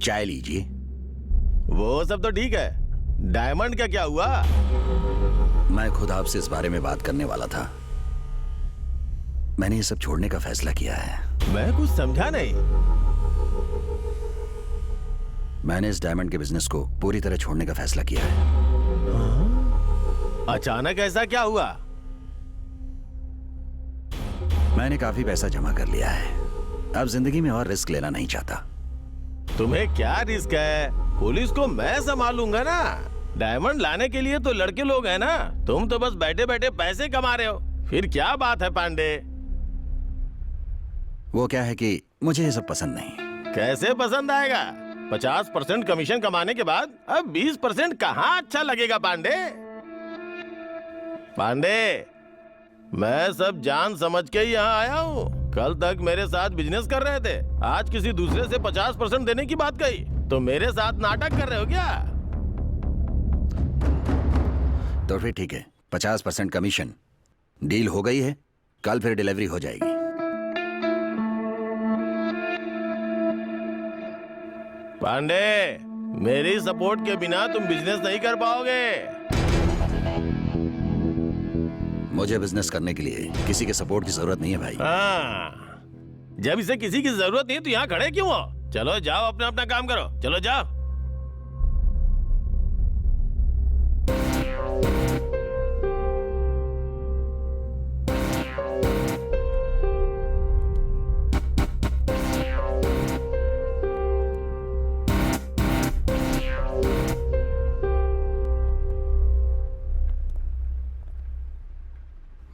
चाय लीजिए। वो सब तो ठीक है, डायमंड का क्या हुआ? मैं खुद आपसे इस बारे में बात करने वाला था। मैंने ये सब छोड़ने का फैसला किया है। मैं कुछ समझा नहीं। मैंने इस डायमंड के बिजनेस को पूरी तरह छोड़ने का फैसला किया है। अचानक ऐसा क्या हुआ? मैंने काफी पैसा जमा कर लिया है। अब जिंदगी में और रिस्क लेना नहीं चाहता। तुम्हें क्या रिस्क है? पुलिस को मैं संभालूंगा ना। डायमंड लाने के लिए तो लड़के लोग हैं ना। तुम तो बस बैठे बैठे पैसे कमा रहे हो। फिर क्या बात है पांडे? वो क्या है कि मुझे ये सब पसंद नहीं। कैसे पसंद आएगा? 50% कमीशन कमाने के बाद अब 20% कहाँ अच्छा लगेगा पांडे? पांडे, मैं सब जान समझ के ही यहाँ आया हूँ। कल तक मेरे साथ बिजनेस कर रहे थे, आज किसी दूसरे से 50% देने की बात कही। तो मेरे साथ नाटक कर रहे हो क्या? तो फिर ठीक है, 50% कमीशन डील हो गई है। कल फिर डिलीवरी हो जाएगी। पांडे, मेरी सपोर्ट के बिना तुम बिजनेस नहीं कर पाओगे। मुझे बिजनेस करने के लिए किसी के सपोर्ट की जरूरत नहीं है भाई। हाँ, जब इसे किसी की जरूरत नहीं तो यहाँ खड़े क्यों हो? चलो जाओ, अपना अपना काम करो। चलो जाओ।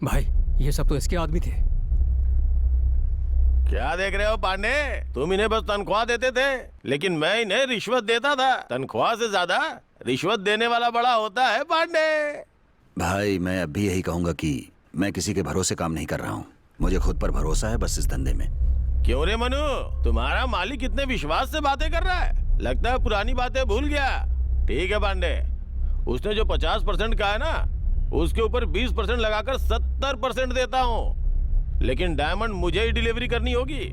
भाई, ये सब तो इसके आदमी थे। क्या देख रहे हो पांडे? तुम इन्हें बस तनख्वाह देते थे, लेकिन मैं इन्हें रिश्वत देता था। तनख्वाह से ज्यादा रिश्वत देने वाला बड़ा होता है पांडे। भाई, मैं अब भी यही कहूंगा कि मैं किसी के भरोसे काम नहीं कर रहा हूँ। मुझे खुद पर भरोसा है बस इस धंधे में। क्यों रे मनु, तुम्हारा मालिक इतने विश्वास से बातें कर रहा है? लगता है पुरानी बातें भूल गया। ठीक है पांडे, उसने जो 50% कहा है ना, उसके ऊपर 20% लगाकर 70% देता हूँ। लेकिन डायमंड मुझे ही डिलीवरी करनी होगी।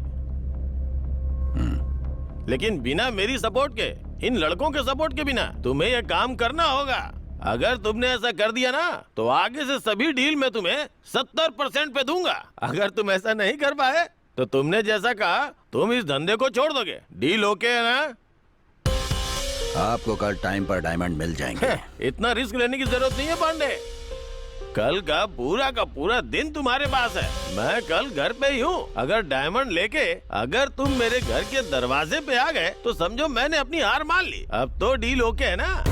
लेकिन बिना मेरी सपोर्ट के, इन लड़कों के सपोर्ट के बिना तुम्हें यह काम करना होगा। अगर तुमने ऐसा कर दिया ना, तो आगे से सभी डील में तुम्हें 70% पे दूंगा। अगर तुम ऐसा नहीं कर पाए तो तुमने जैसा कहा तुम इस धंधे को छोड़ दोगे। डील ओके है ना? आपको कल टाइम पर डायमंड मिल जाएंगे। इतना रिस्क लेने की जरूरत नहीं है पांडे। कल का पूरा दिन तुम्हारे पास है। मैं कल घर पे ही हूँ। अगर डायमंड लेके अगर तुम मेरे घर के दरवाजे पे आ गए तो समझो मैंने अपनी हार मान ली। अब तो डील ओके है ना?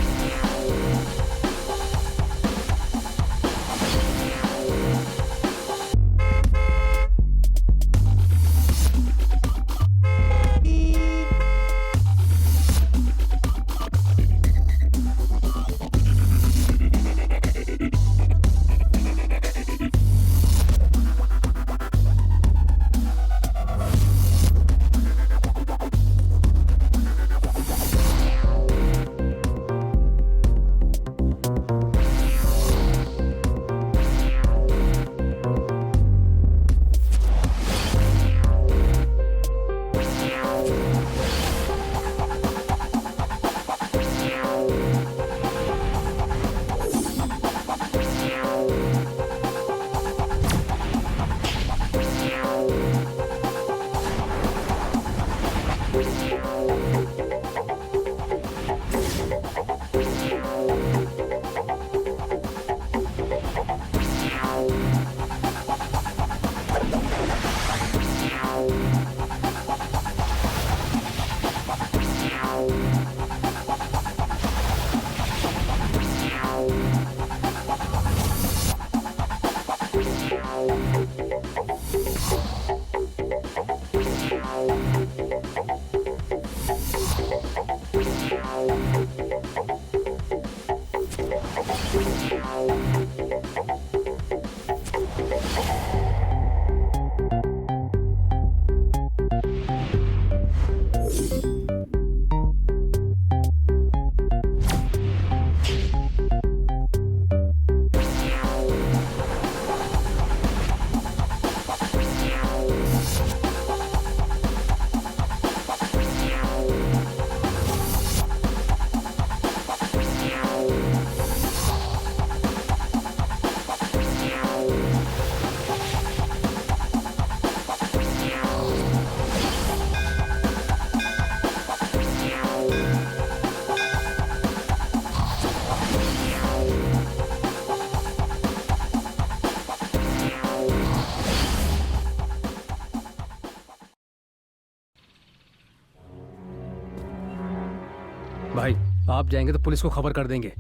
भाई आप जाएंगे तो पुलिस को खबर कर देंगे।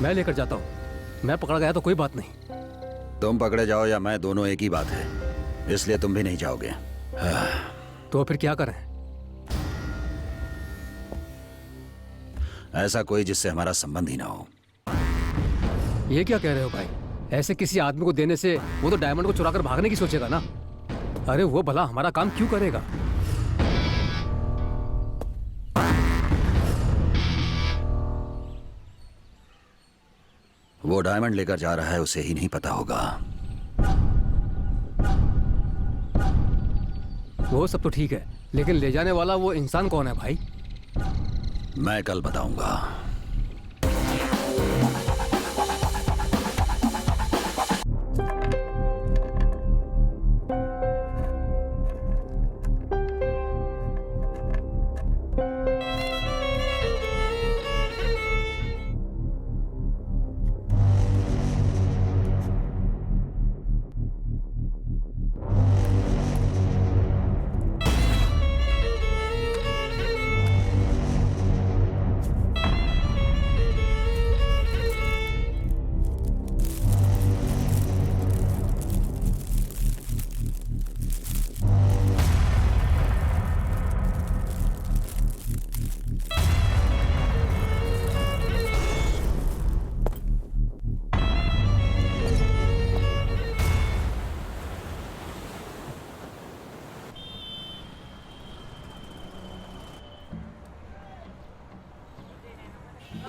मैं लेकर जाता हूँ। मैं पकड़ा गया तो कोई बात नहीं। तुम पकड़े जाओ या मैं, दोनों एक ही बात है, इसलिए तुम भी नहीं जाओगे। तो फिर क्या करें? ऐसा कोई जिससे हमारा संबंध ही ना हो। ये क्या कह रहे हो भाई? ऐसे किसी आदमी को देने से वो तो डायमंड को चुराकर भागने की सोचेगा ना। अरे वो भला हमारा काम क्यों करेगा? वो डायमंड लेकर जा रहा है, उसे ही नहीं पता होगा। वो सब तो ठीक है, लेकिन ले जाने वाला वो इंसान कौन है भाई? मैं कल बताऊंगा।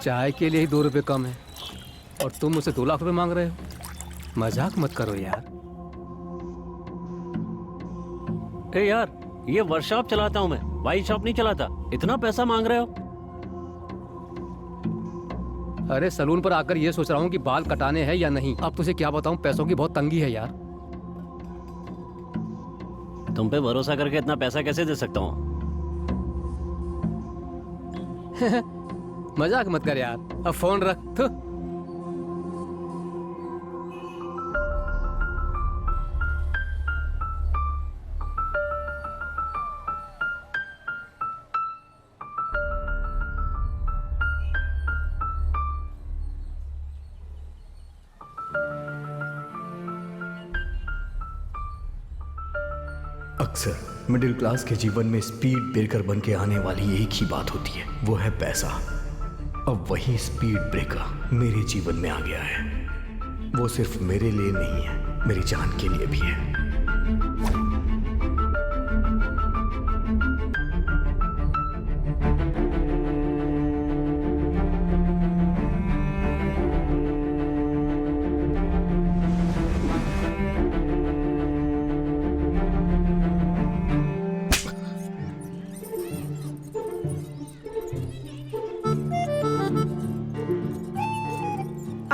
चाय के लिए ही 2 रुपए कम है और तुम मुझसे 2 लाख रुपए मांग रहे हो? मजाक मत करो यार। ए यार, ये वर्कशॉप चलाता हूँ मैं, वाइन शॉप नहीं चलाता। इतना पैसा मांग रहे हो? अरे सलून पर आकर ये सोच रहा हूँ कि बाल कटाने हैं या नहीं। अब तुझे क्या बताऊँ, पैसों की बहुत तंगी है यार। तुम पे भरोसा करके इतना पैसा कैसे दे सकता हूँ? मजाक मत कर यार, अब फोन रख। थू। अक्सर मिडिल क्लास के जीवन में स्पीड ब्रेकर बन के आने वाली एक ही बात होती है, वो है पैसा। अब वही स्पीड ब्रेकर मेरे जीवन में आ गया है। वो सिर्फ मेरे लिए नहीं है, मेरी जान के लिए भी है।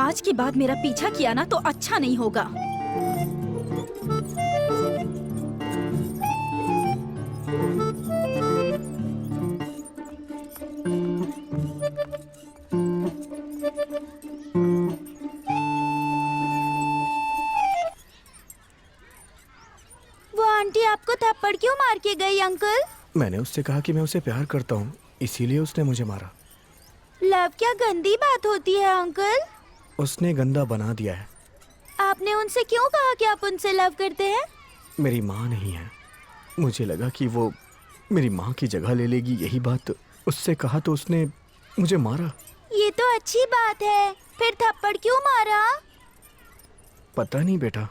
आज के बाद मेरा पीछा किया ना तो अच्छा नहीं होगा। वो आंटी आपको थप्पड़ क्यों मार के गई अंकल? मैंने उससे कहा कि मैं उसे प्यार करता हूँ, इसीलिए उसने मुझे मारा। लव क्या गंदी बात होती है अंकल? उसने गंदा बना दिया है। आपने उनसे क्यों कहा कि आप उनसे लव करते हैं? मेरी माँ नहीं है, मुझे लगा कि वो मेरी माँ की जगह ले लेगी। यही बात उससे कहा तो उसने मुझे मारा। ये तो अच्छी बात है, फिर थप्पड़ क्यों मारा? पता नहीं बेटा।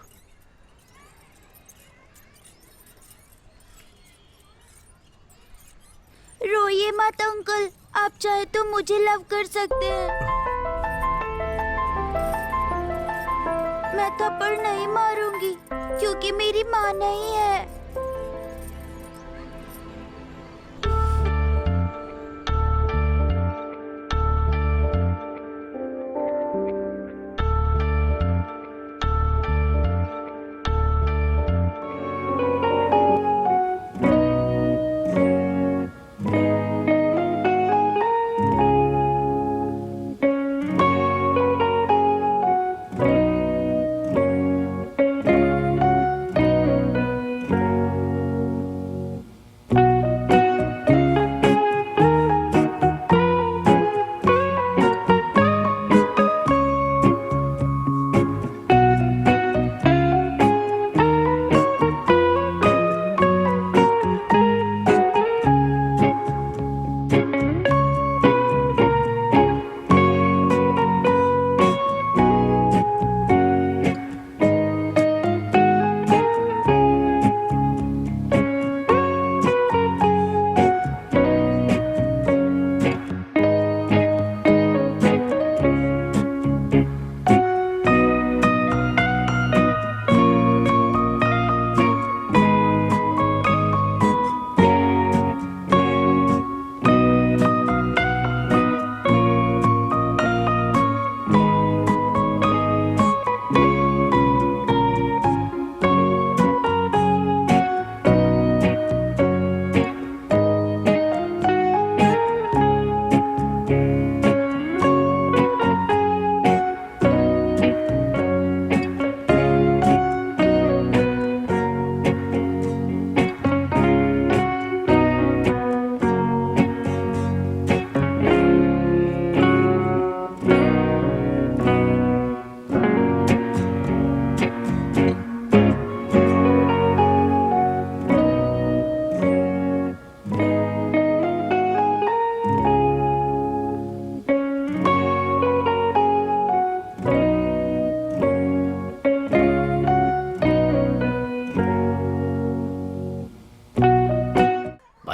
रोइए मत अंकल, आप चाहे तो मुझे लव कर सकते हैं। मैं थप्पड़ नहीं मारूंगी क्योंकि मेरी माँ नहीं है।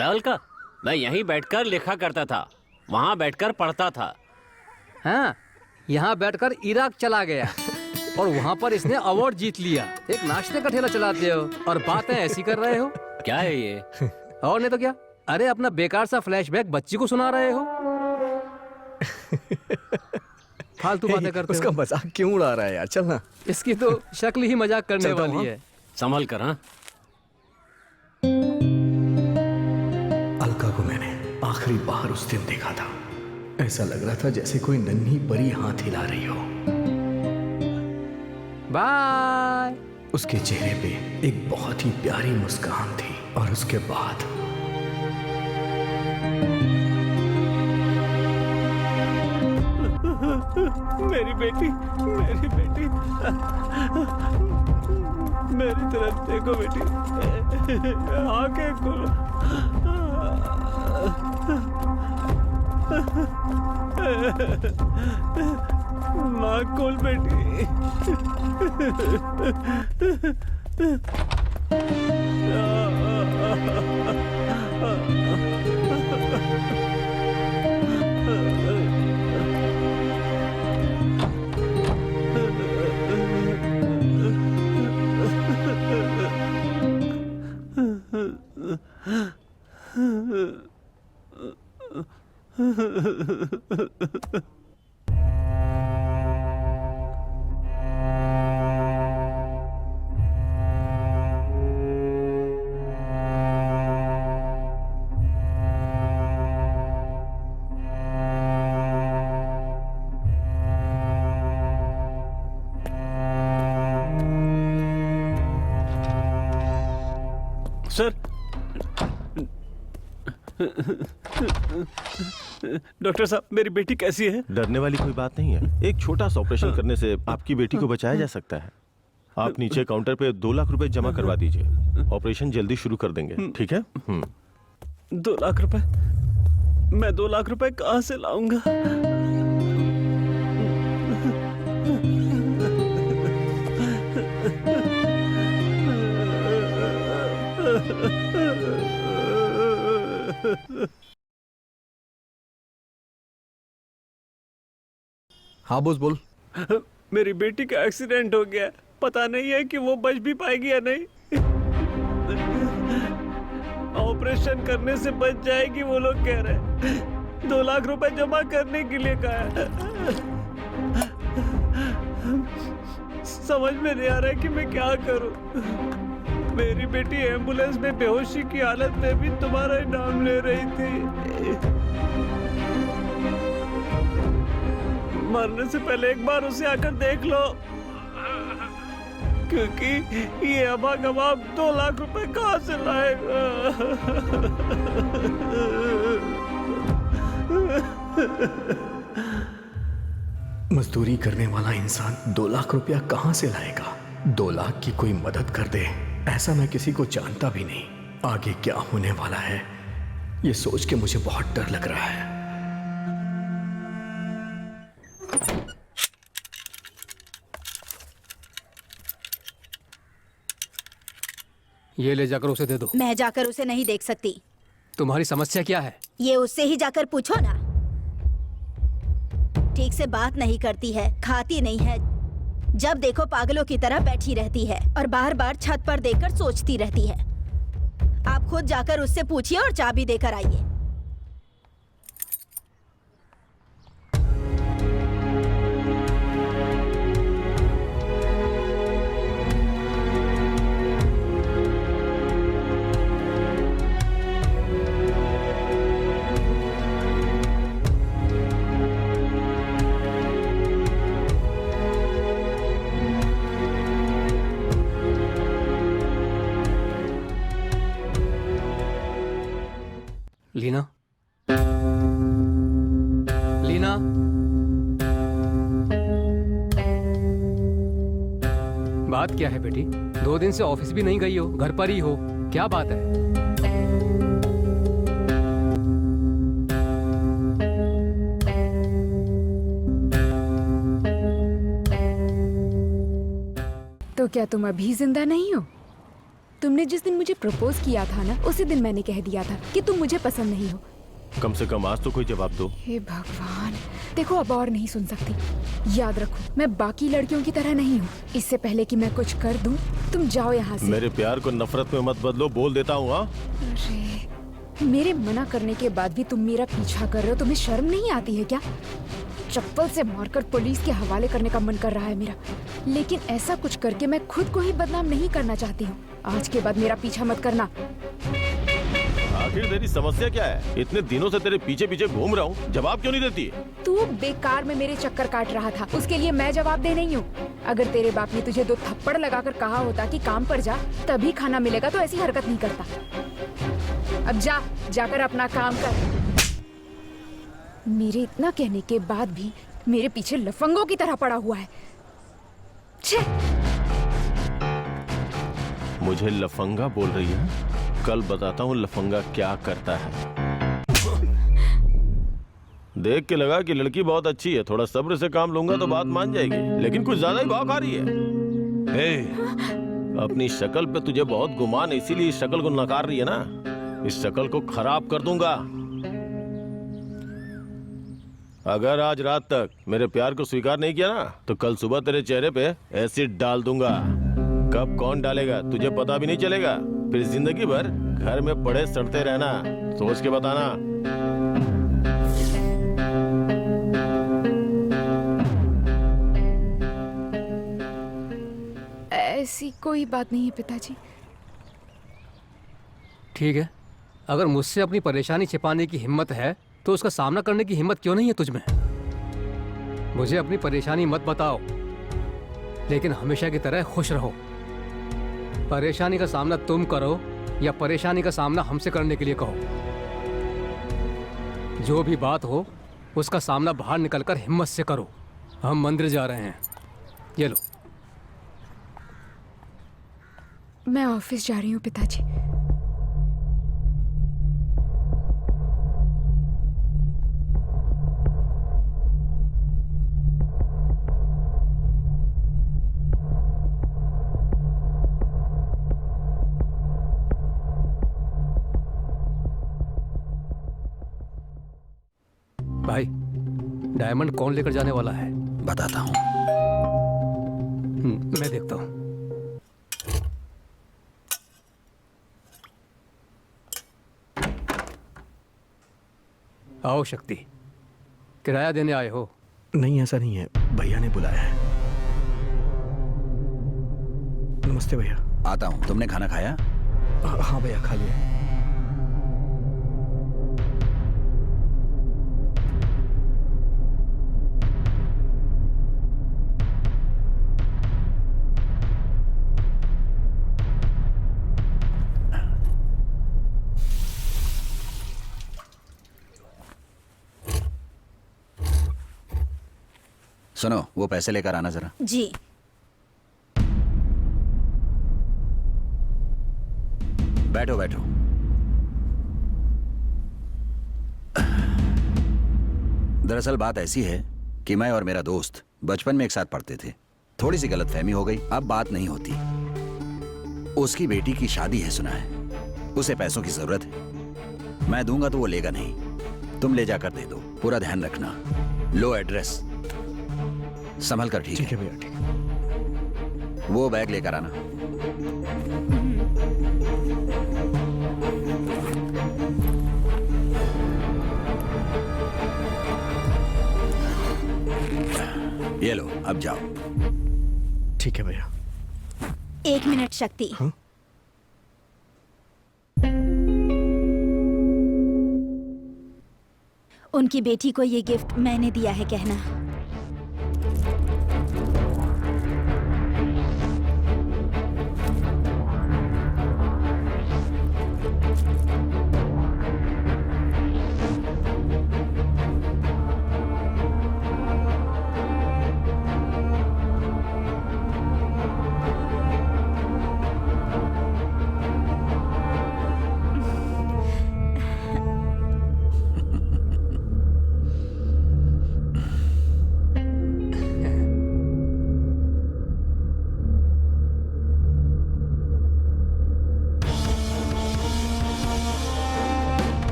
पता है अलका, मैं यहीं बैठकर लिखा करता था, वहां बैठकर पढ़ता था। हाँ, यहाँ बैठकर इराक चला गया और वहाँ पर इसने अवार्ड जीत लिया। एक नाश्ते का ठेला चलाते हो और बातें ऐसी कर रहे हो। क्या है ये? और नहीं तो क्या, अरे अपना बेकार सा फ्लैशबैक बच्ची को सुना रहे हो। फालतू बातें करते उसका हो। मजाक क्यों उड़ा रहा है यार, चल ना। इसकी तो शक्ल ही मजाक करने चलता हूँ, वाली हाँ? है। संभल कर। हाँ, अलका को मैंने आखिरी बार उस दिन देखा था। ऐसा लग रहा था जैसे कोई नन्ही परी हाथ हिला रही हो। बाय। उसके चेहरे पे एक बहुत ही प्यारी मुस्कान थी और उसके बाद मेरी बेटी, मेरी बेटी, मेरी तरफ देखो बेटी, आंखें खोलो। माँ खोल बेटी। सर, डॉक्टर साहब, मेरी बेटी कैसी है? डरने वाली कोई बात नहीं है। एक छोटा सा ऑपरेशन करने से आपकी बेटी को बचाया जा सकता है। आप नीचे काउंटर पे 2 लाख रुपए जमा करवा दीजिए। ऑपरेशन जल्दी शुरू कर देंगे, ठीक है? 2 लाख रुपए? मैं 2 लाख रुपए कहाँ से लाऊंगा? हाँ बोस बोल। मेरी बेटी का एक्सीडेंट हो गया, पता नहीं है कि वो बच भी पाएगी या नहीं। ऑपरेशन करने से बच जाएगी वो लोग कह रहे। 2 लाख रुपए जमा करने के लिए कहा है। समझ में नहीं आ रहा है कि मैं क्या करूं। मेरी बेटी एम्बुलेंस में बेहोशी की हालत में भी तुम्हारा ही नाम ले रही थी। मरने से पहले एक बार उसे आकर देख लो, क्योंकि ये अभागवा 2 लाख रुपए कहाँ से लाएगा। मजदूरी करने वाला इंसान 2 लाख रुपया कहाँ से लाएगा? 2 लाख की कोई मदद कर दे, ऐसा मैं किसी को जानता भी नहीं। आगे क्या होने वाला है ये सोच के मुझे बहुत डर लग रहा है। ये ले जाकर उसे दे दो। मैं जाकर उसे नहीं देख सकती। तुम्हारी समस्या क्या है? ये उससे ही जाकर पूछो ना। ठीक से बात नहीं करती है, खाती नहीं है, जब देखो पागलों की तरह बैठी रहती है और बार बार छत पर देखकर सोचती रहती है। आप खुद जाकर उससे पूछिए और चाबी देकर आइए। लीना, लीना, बात क्या है बेटी? 2 दिन से ऑफिस भी नहीं गई हो, घर पर ही हो, क्या बात है? तो क्या तुम अभी जिंदा नहीं हो? तुमने जिस दिन मुझे प्रपोज किया था ना, उसी दिन मैंने कह दिया था कि तुम मुझे पसंद नहीं हो। कम से कम आज तो कोई जवाब दो। हे भगवान, देखो अब और नहीं सुन सकती। याद रखो, मैं बाकी लड़कियों की तरह नहीं हूँ। इससे पहले कि मैं कुछ कर दूँ, तुम जाओ यहाँ से। मेरे प्यार को नफरत में मत बदलो, बोल देता हूँ। हाँ, अरे मेरे मना करने के बाद भी तुम मेरा पीछा कर रहे हो, तुम्हें शर्म नहीं आती है क्या? चप्पल से मारकर पुलिस के हवाले करने का मन कर रहा है मेरा, लेकिन ऐसा कुछ करके मैं खुद को ही बदनाम नहीं करना चाहती हूँ। आज के बाद मेरा पीछा मत करना। आखिर तेरी समस्या क्या है? इतने दिनों से तेरे पीछे पीछे घूम रहा हूँ, जवाब क्यों नहीं देती है? तू बेकार में मेरे चक्कर काट रहा था, उसके लिए मैं जवाब दे नहीं हूँ। अगर तेरे बाप ने तुझे 2 थप्पड़ लगाकर कहा होता कि काम पर जा, तभी खाना मिलेगा, तो ऐसी हरकत नहीं करता। अब जाकर अपना काम कर। मेरे इतना कहने के बाद भी मेरे पीछे लफंगों की तरह पड़ा हुआ है। छे! मुझे लफंगा बोल रही है? कल बताता हूँ लफंगा क्या करता है। देख के लगा कि लड़की बहुत अच्छी है, थोड़ा सब्र से काम लूंगा तो बात मान जाएगी, लेकिन कुछ ज्यादा ही भाव खा रही है। अपनी शक्ल पे तुझे बहुत गुमान है, इसीलिए इस शक्ल को नकार रही है ना। इस शक्ल को खराब कर दूंगा। अगर आज रात तक मेरे प्यार को स्वीकार नहीं किया ना, तो कल सुबह तेरे चेहरे पे एसिड डाल दूंगा। कब कौन डालेगा तुझे पता भी नहीं चलेगा, फिर जिंदगी भर घर में पड़े सड़ते रहना। सोच के बताना। ऐसी कोई बात नहीं है पिताजी। ठीक है, अगर मुझसे अपनी परेशानी छिपाने की हिम्मत है तो उसका सामना करने की हिम्मत क्यों नहीं है तुझमें? मुझे अपनी परेशानी मत बताओ, लेकिन हमेशा की तरह खुश रहो। परेशानी का सामना तुम करो या परेशानी का सामना हमसे करने के लिए कहो, जो भी बात हो उसका सामना बाहर निकलकर हिम्मत से करो। हम मंदिर जा रहे हैं, ये लो। मैं ऑफिस जा रही हूँ पिताजी। भाई, डायमंड कौन लेकर जाने वाला है? बताता हूँ। मैं देखता हूँ। आओ शक्ति, किराया देने आए हो? नहीं, ऐसा नहीं है, भैया ने बुलाया है। नमस्ते भैया। आता हूँ। तुमने खाना खाया? हाँ भैया, खा लिया। सुनो, वो पैसे लेकर आना जरा। जी। बैठो बैठो। दरअसल बात ऐसी है कि मैं और मेरा दोस्त बचपन में एक साथ पढ़ते थे। थोड़ी सी गलतफहमी हो गई, अब बात नहीं होती। उसकी बेटी की शादी है सुना है, उसे पैसों की जरूरत है। मैं दूंगा तो वो लेगा नहीं, तुम ले जाकर दे दो। पूरा ध्यान रखना। लो एड्रेस, संभल कर। ठीक है भैया, ठीक है। वो बैग लेकर आना। ये लो, अब जाओ। ठीक है भैया। 1 मिनट शक्ति। हाँ? उनकी बेटी को ये गिफ्ट मैंने दिया है कहना।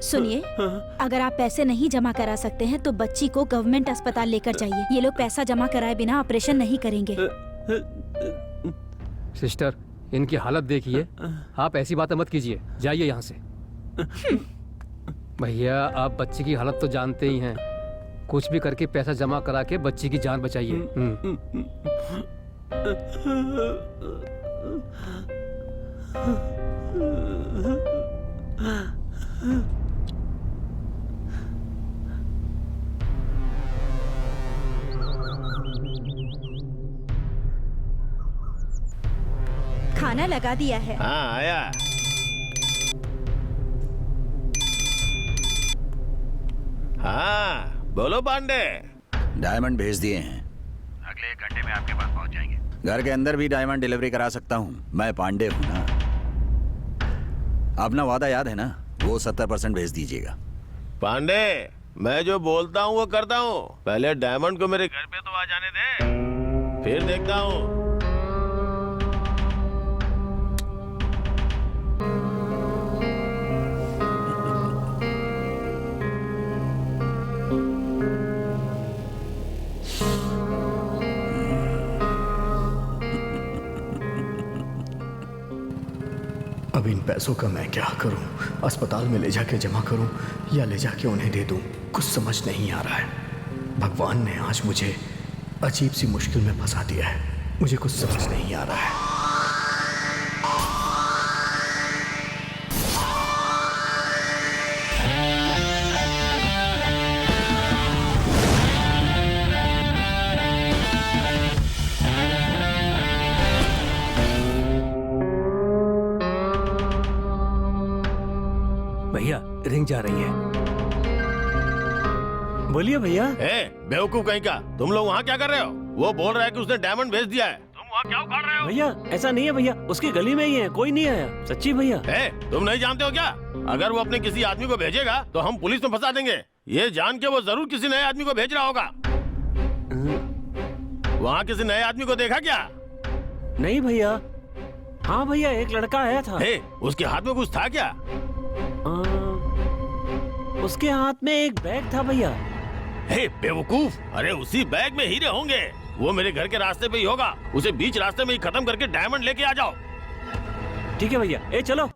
सुनिए, अगर आप पैसे नहीं जमा करा सकते हैं तो बच्ची को गवर्नमेंट अस्पताल लेकर जाइए। ये लोग पैसा जमा कराए बिना ऑपरेशन नहीं करेंगे। सिस्टर, इनकी हालत देखिए। आप ऐसी बातें मत कीजिए, जाइए यहाँ से। भैया, आप बच्ची की हालत तो जानते ही हैं। कुछ भी करके पैसा जमा करा के बच्ची की जान बचाइए। खाना लगा दिया है। हाँ आया। हाँ बोलो पांडे। डायमंड भेज दिए हैं, अगले 1 घंटे में आपके पास पहुंच जाएंगे। घर के अंदर भी डायमंड डिलीवरी करा सकता हूँ, मैं पांडे हूँ ना। अपना वादा याद है ना, वो 70% भेज दीजिएगा। पांडे, मैं जो बोलता हूँ वो करता हूँ। पहले डायमंड को मेरे घर पे तो आ जाने दे, फिर देखता हूँ। अब इन पैसों का मैं क्या करूं? अस्पताल में ले जाके जमा करूं या ले जाके उन्हें दे दूं? कुछ समझ नहीं आ रहा है। भगवान ने आज मुझे अजीब सी मुश्किल में फंसा दिया है। मुझे कुछ समझ नहीं आ रहा है। भैया, रिंग जा रही है। बोलिए भैया। बेवकूफ कहीं का, तुम लोग वहाँ क्या कर रहे हो? वो बोल रहा है कि उसने डायमंड भेज दिया है, तुम वहाँ क्या उखाड़ रहे हो? भैया ऐसा नहीं है भैया, उसकी गली में ही है, कोई नहीं आया। सच्ची भैया। तुम नहीं जानते हो क्या? अगर वो अपने किसी आदमी को भेजेगा तो हम पुलिस में फंसा देंगे। ये जान के वो जरूर किसी नए आदमी को भेज रहा होगा। वहाँ किसी नए आदमी को देखा क्या? नहीं भैया। हाँ भैया, एक लड़का आया था। उसके हाथ में कुछ था क्या? उसके हाथ में एक बैग था भैया। बेवकूफ, अरे उसी बैग में हीरे होंगे। वो मेरे घर के रास्ते पे ही होगा। उसे बीच रास्ते में ही खत्म करके डायमंड लेके आ जाओ। ठीक है भैया, चलो।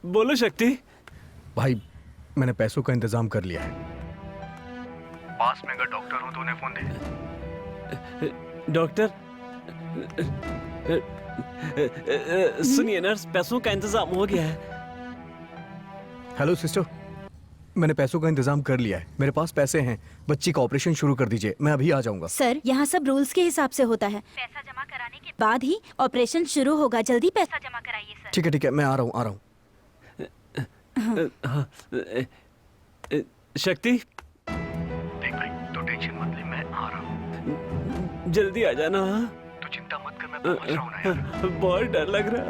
बोलो शक्ति। भाई, मैंने पैसों का इंतजाम कर लिया है। पास में अगर डॉक्टर हो तो उन्हें फोन दे। डॉक्टर, सुनिए नर्स, पैसों का इंतजाम हो गया है। हेलो सिस्टर, मैंने पैसों का इंतजाम कर लिया है। मेरे पास पैसे हैं। बच्ची का ऑपरेशन शुरू कर दीजिए, मैं अभी आ जाऊंगा। सर, यहाँ सब रूल्स के हिसाब से होता है। पैसा जमा कराने के बाद ही ऑपरेशन शुरू होगा। जल्दी पैसा जमा कराइए सर। ठीक है, मैं आ रहा हूँ। शक्ति, देख भाई, तो टेंशन मत ले, मैं आ रहा हूँ। जल्दी आ जाना। तू चिंता मत कर, मैं पहुंच रहा हूँ ना यार। बहुत डर लग रहा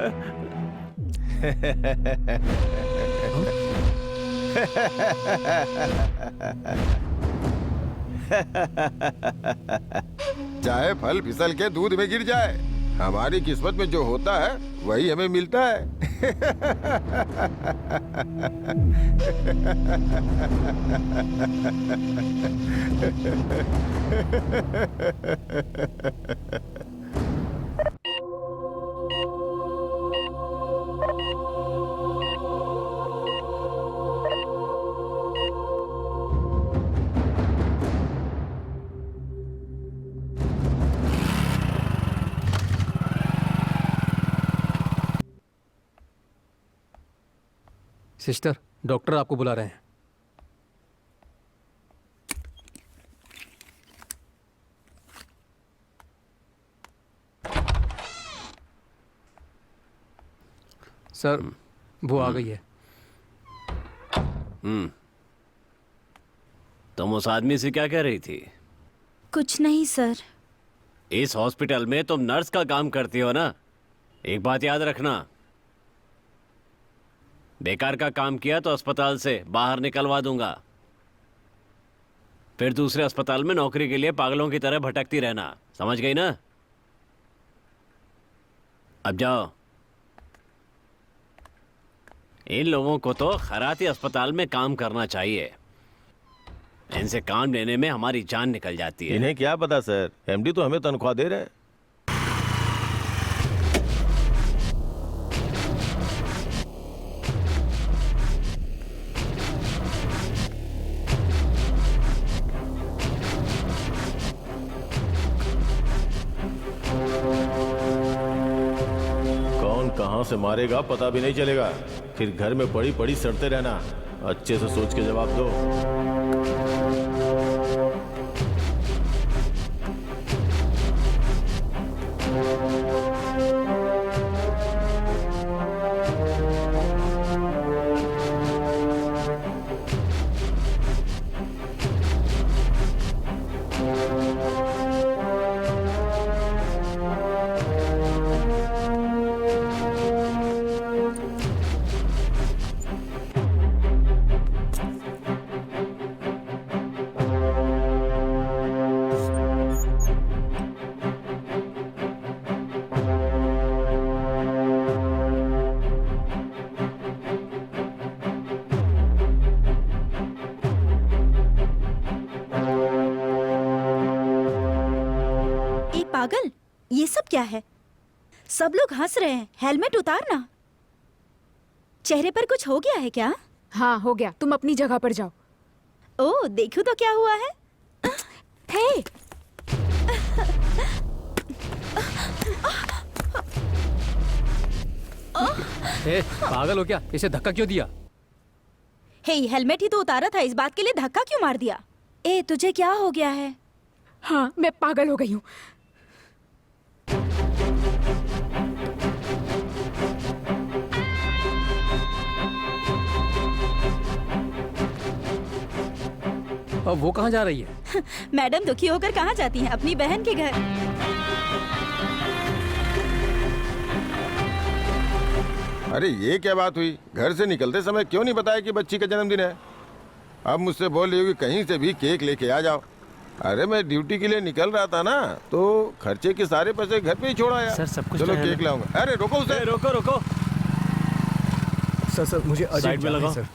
चाहे फल फिसल के दूध में गिर जाए, हमारी किस्मत में जो होता है वही हमें मिलता है। सिस्टर, डॉक्टर आपको बुला रहे हैं। सर, वो आ गई है। तुम उस आदमी से क्या कह रही थी? कुछ नहीं सर। इस हॉस्पिटल में तुम नर्स का काम करती हो ना? एक बात याद रखना, बेकार का काम किया तो अस्पताल से बाहर निकलवा दूंगा। फिर दूसरे अस्पताल में नौकरी के लिए पागलों की तरह भटकती रहना, समझ गई ना? अब जाओ। इन लोगों को तो खराती अस्पताल में काम करना चाहिए। इनसे काम लेने में हमारी जान निकल जाती है। इन्हें क्या पता सर, एमडी तो हमें तनख्वाह दे रहे हैं। कौन कहां से मारेगा पता भी नहीं चलेगा, फिर घर में पड़ी पड़ी सड़ते रहना। अच्छे से सोच के जवाब दो। पागल, ये सब क्या है? सब लोग हंस रहे हैं। हेलमेट उतारना। चेहरे पर कुछ हो गया है क्या? हाँ हो गया, तुम अपनी जगह पर जाओ। ओह, देखूं तो क्या हुआ है। हे पागल हो क्या? इसे धक्का क्यों दिया? हे, हेलमेट ही तो उतारा था, इस बात के लिए धक्का क्यों मार दिया? ए, तुझे क्या हो गया है? हाँ, मैं पागल हो गई हूँ। अब वो कहाँ जा रही है? मैडम दुखी होकर कहाँ जाती हैं? अपनी बहन के घर। अरे ये क्या बात हुई? घर से निकलते समय क्यों नहीं बताया कि बच्ची का जन्मदिन है? अब मुझसे बोल रही हो कि कहीं से भी केक लेके आ जाओ। अरे मैं ड्यूटी के लिए निकल रहा था ना, तो खर्चे के सारे पैसे घर पे ही छोड़ आया। सर, सब कुछ चलो तैयार है। केक लाऊंगा। अरे रोको उसे। रोको रोको, सर मुझे साइड अर्जेंट में जाना लगाओ। है,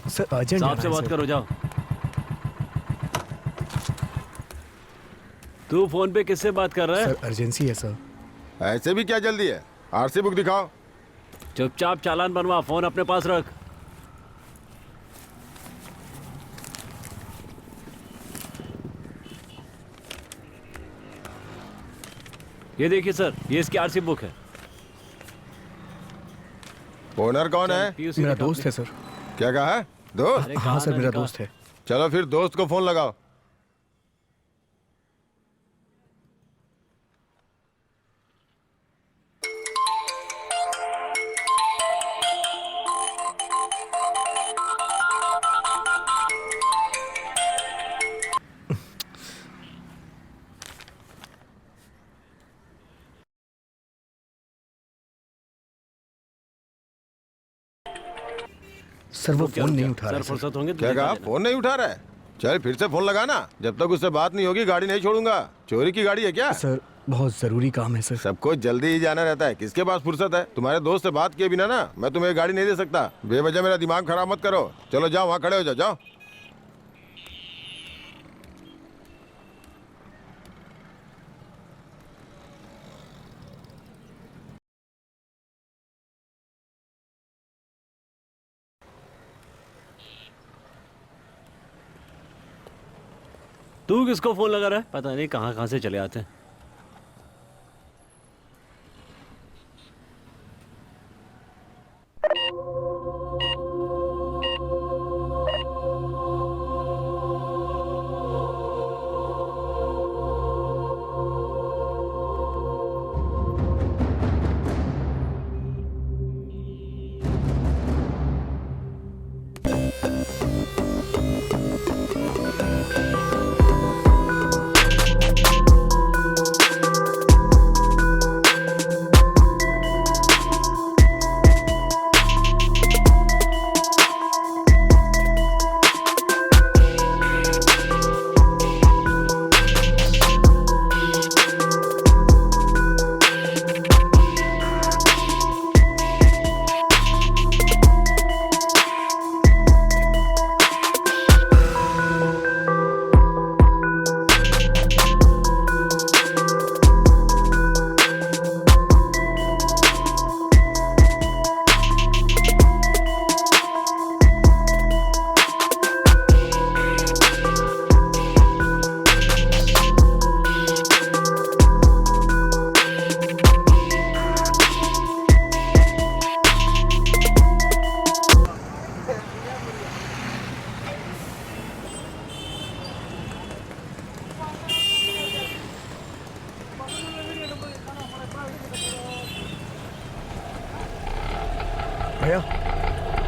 सर अर्जेंट साहब से बात करो, जाओ। तू फोन पे किससे बात कर रहा है? सर अर्जेंसी है सर। ऐसे भी क्या जल्दी है? आरसी बुक दिखाओ। चुपचाप चालान बनवा, फोन अपने पास रख। ये देखिए सर, ये इसकी आरसी बुक है। ओनर कौन है? PUC मेरा का दोस्त है सर। क्या कहा है? दोस्त? अरे हाँ कहाँ सर, ना मेरा निकाल। दोस्त है। चलो फिर दोस्त को फोन लगाओ। सर वो फोन नहीं उठा सर रहा है, सर। फुर्सत होंगे तो क्या दिखा कहा? देना। फोन नहीं उठा रहा है? चल फिर से फोन लगाना। जब तक उससे बात नहीं होगी गाड़ी नहीं छोड़ूंगा। चोरी की गाड़ी है क्या? सर बहुत जरूरी काम है सर। सबको जल्दी ही जाना रहता है, किसके पास फुर्सत है? तुम्हारे दोस्त से बात किए बिना ना मैं तुम्हें गाड़ी नहीं दे सकता। बेवजह मेरा दिमाग खराब मत करो। चलो जाओ, वहाँ खड़े हो जाओ। जाओ। तू किसको फोन लगा रहा है? पता नहीं कहाँ कहाँ से चले आते हैं। भैया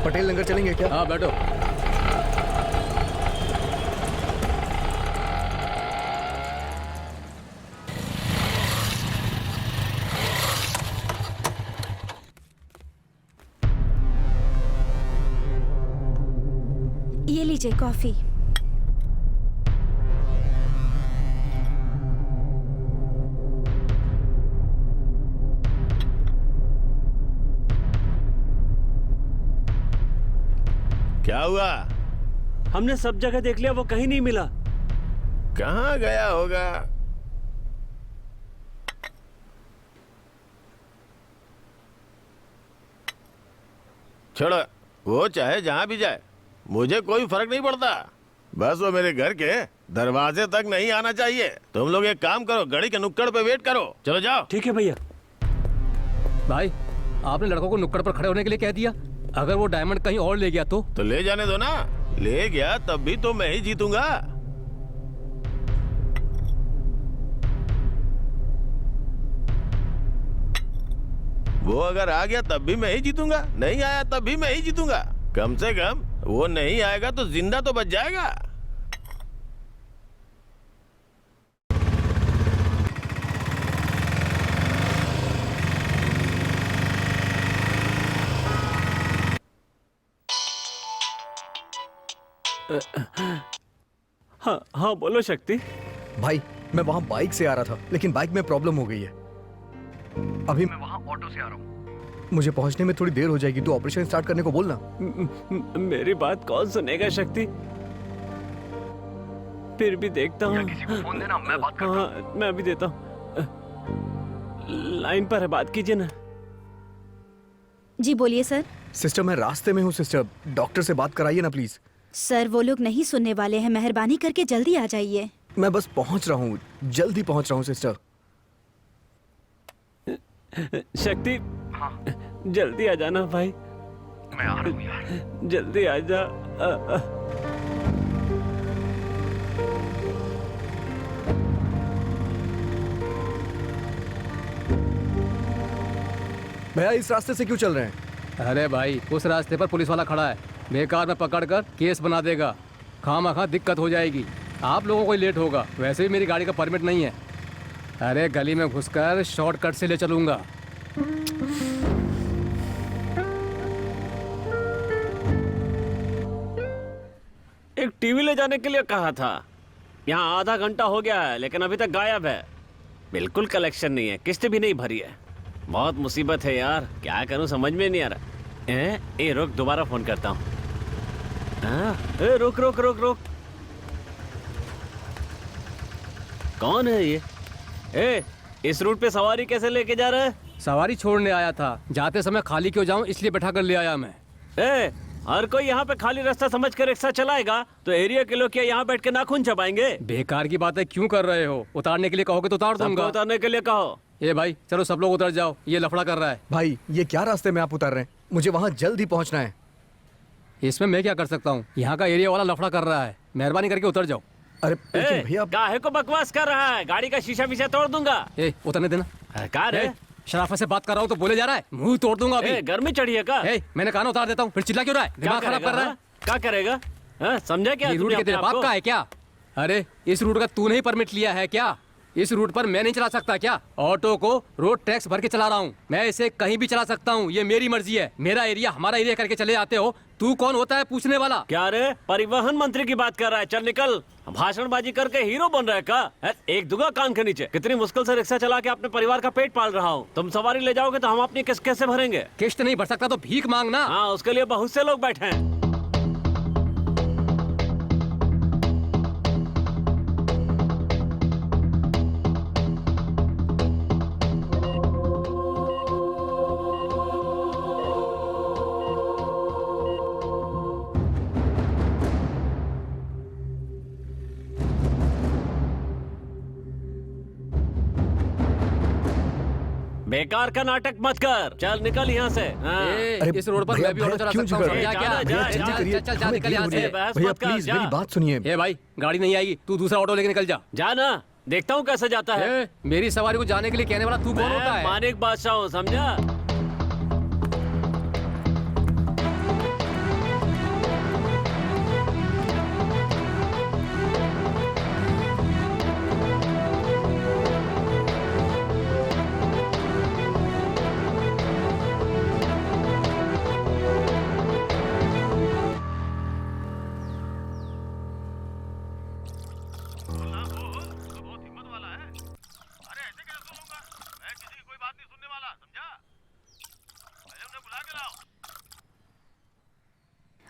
पटेल नगर चलेंगे क्या? हाँ बैठो। ये लीजिए कॉफी। क्या हुआ? हमने सब जगह देख लिया, वो कहीं नहीं मिला। कहाँ गया होगा? छोड़ो, वो चाहे जहां भी जाए, मुझे कोई फर्क नहीं पड़ता। बस वो मेरे घर के दरवाजे तक नहीं आना चाहिए। तुम लोग एक काम करो, गड़ी के नुक्कड़ पे वेट करो। चलो जाओ। ठीक है भैया। भाई आपने लड़कों को नुक्कड़ पर खड़े होने के लिए कह दिया, अगर वो डायमंड कहीं और ले गया तो ले जाने दो ना। ले गया तब भी तो मैं ही जीतूंगा। वो अगर आ गया तब भी मैं ही जीतूंगा, नहीं आया तब भी मैं ही जीतूंगा। कम से कम वो नहीं आएगा तो जिंदा तो बच जाएगा। हाँ हाँ बोलो शक्ति। भाई मैं वहाँ बाइक से आ रहा था, लेकिन बाइक में प्रॉब्लम हो गई है। अभी मैं वहाँ ऑटो से आ रहा हूँ, मुझे पहुँचने में थोड़ी देर हो जाएगी। तो ऑपरेशन स्टार्ट करने को बोलना। मेरी बात कौन सुनेगा शक्ति? फिर भी देखता हूँ। किसी को फोन देना, मैं बात करता हूँ। हाँ मैं अभी देता हूँ। लाइन पर है, बात कीजिए ना। जी बोलिए सर। सिस्टर मैं रास्ते में हूँ सिस्टर, डॉक्टर से बात कराइए ना प्लीज। सर वो लोग नहीं सुनने वाले हैं, मेहरबानी करके जल्दी आ जाइए। मैं बस पहुँच रहा हूँ, जल्दी पहुँच रहा हूँ सिस्टर। शक्ति जल्दी आ जाना भाई। मैं आ रहा हूँ यार। जल्दी आ जा। भैया इस रास्ते से क्यों चल रहे हैं? अरे भाई उस रास्ते पर पुलिस वाला खड़ा है, बेकार में पकड़कर केस बना देगा, खामखा दिक्कत हो जाएगी। आप लोगों को ही लेट होगा, वैसे भी मेरी गाड़ी का परमिट नहीं है। अरे गली में घुसकर शॉर्टकट से ले चलूंगा। एक टीवी ले जाने के लिए कहा था, यहाँ आधा घंटा हो गया है लेकिन अभी तक गायब है। बिल्कुल कलेक्शन नहीं है, किस्त भी नहीं भरी है। बहुत मुसीबत है यार, क्या करूं समझ में नहीं आ रहा। ए रुक, दोबारा फोन करता हूँ। रुक रुक रुक रुक, कौन है ये? इस रूट पे सवारी कैसे लेके जा रहा है? सवारी छोड़ने आया था, जाते समय खाली क्यों जाऊं इसलिए बैठा कर ले आया मैं। हर कोई यहाँ पे खाली रास्ता समझ कर रिक्शा चलाएगा तो एरिया के लोग क्या यहाँ बैठ के नाखून चबाएंगे? बेकार की बातें क्यों कर रहे हो? उतारने के लिए कहोगे तो उतार दूंगा। उतारने के लिए कहो। ए भाई चलो सब लोग उतर जाओ, ये लफड़ा कर रहा है। भाई ये क्या रास्ते में आप उतर रहे हैं? मुझे वहाँ जल्द ही पहुँचना है। इसमें मैं क्या कर सकता हूँ? यहाँ का एरिया वाला लफड़ा कर रहा है, मेहरबानी करके उतर जाओ। अरे लेकिन भैया काहे को बकवास कर रहा है? गाड़ी का शीशा विशा तोड़ दूंगा। उतरने देना। कार है, शराफत से बात कर रहा हूँ तो बोले जा रहा है, मुंह तोड़ दूंगा अभी। गर्मी चढ़ी है का? मैंने कहा ना उतार देता हूँ, फिर चिल्ला क्यों रहा है? दिमाग खराब कर रहा है। क्या करेगा? समझा क्या? ये रूट के तेरे बाप का है क्या? अरे इस रूट का तूने ही परमिट लिया है क्या? इस रूट पर मैं नहीं चला सकता क्या? ऑटो को रोड टैक्स भर के चला रहा हूँ मैं, इसे कहीं भी चला सकता हूँ, ये मेरी मर्जी है। मेरा एरिया हमारा एरिया करके चले आते हो, तू कौन होता है पूछने वाला? क्या रे, परिवहन मंत्री की बात कर रहा है? चल निकल, भाषणबाजी करके हीरो बन रहा है का? एक दुगा कान के नीचे। कितनी मुश्किल से रिक्शा चला के अपने परिवार का पेट पाल रहा हूँ। तुम सवारी ले जाओगे तो हम अपनी किस्त कैसे भरेंगे? किस्त नहीं भर सकता तो भीख मांगना। हाँ उसके लिए बहुत से लोग बैठे हैं। बेकार का नाटक मत कर, चल निकल यहाँ से। अरे इस रोड पर मैं भी ऑटो चला सकता हूँ। चल निकल यहाँ से। भैया प्लीज मेरी बात सुनिए। ए भाई गाड़ी नहीं आएगी, तू दूसरा ऑटो लेके निकल जा। जाना, देखता हूँ कैसे जाता है। मेरी सवारी को जाने के लिए कहने वाला तू कौन होता है? मानिक बादशाह हूँ, समझा?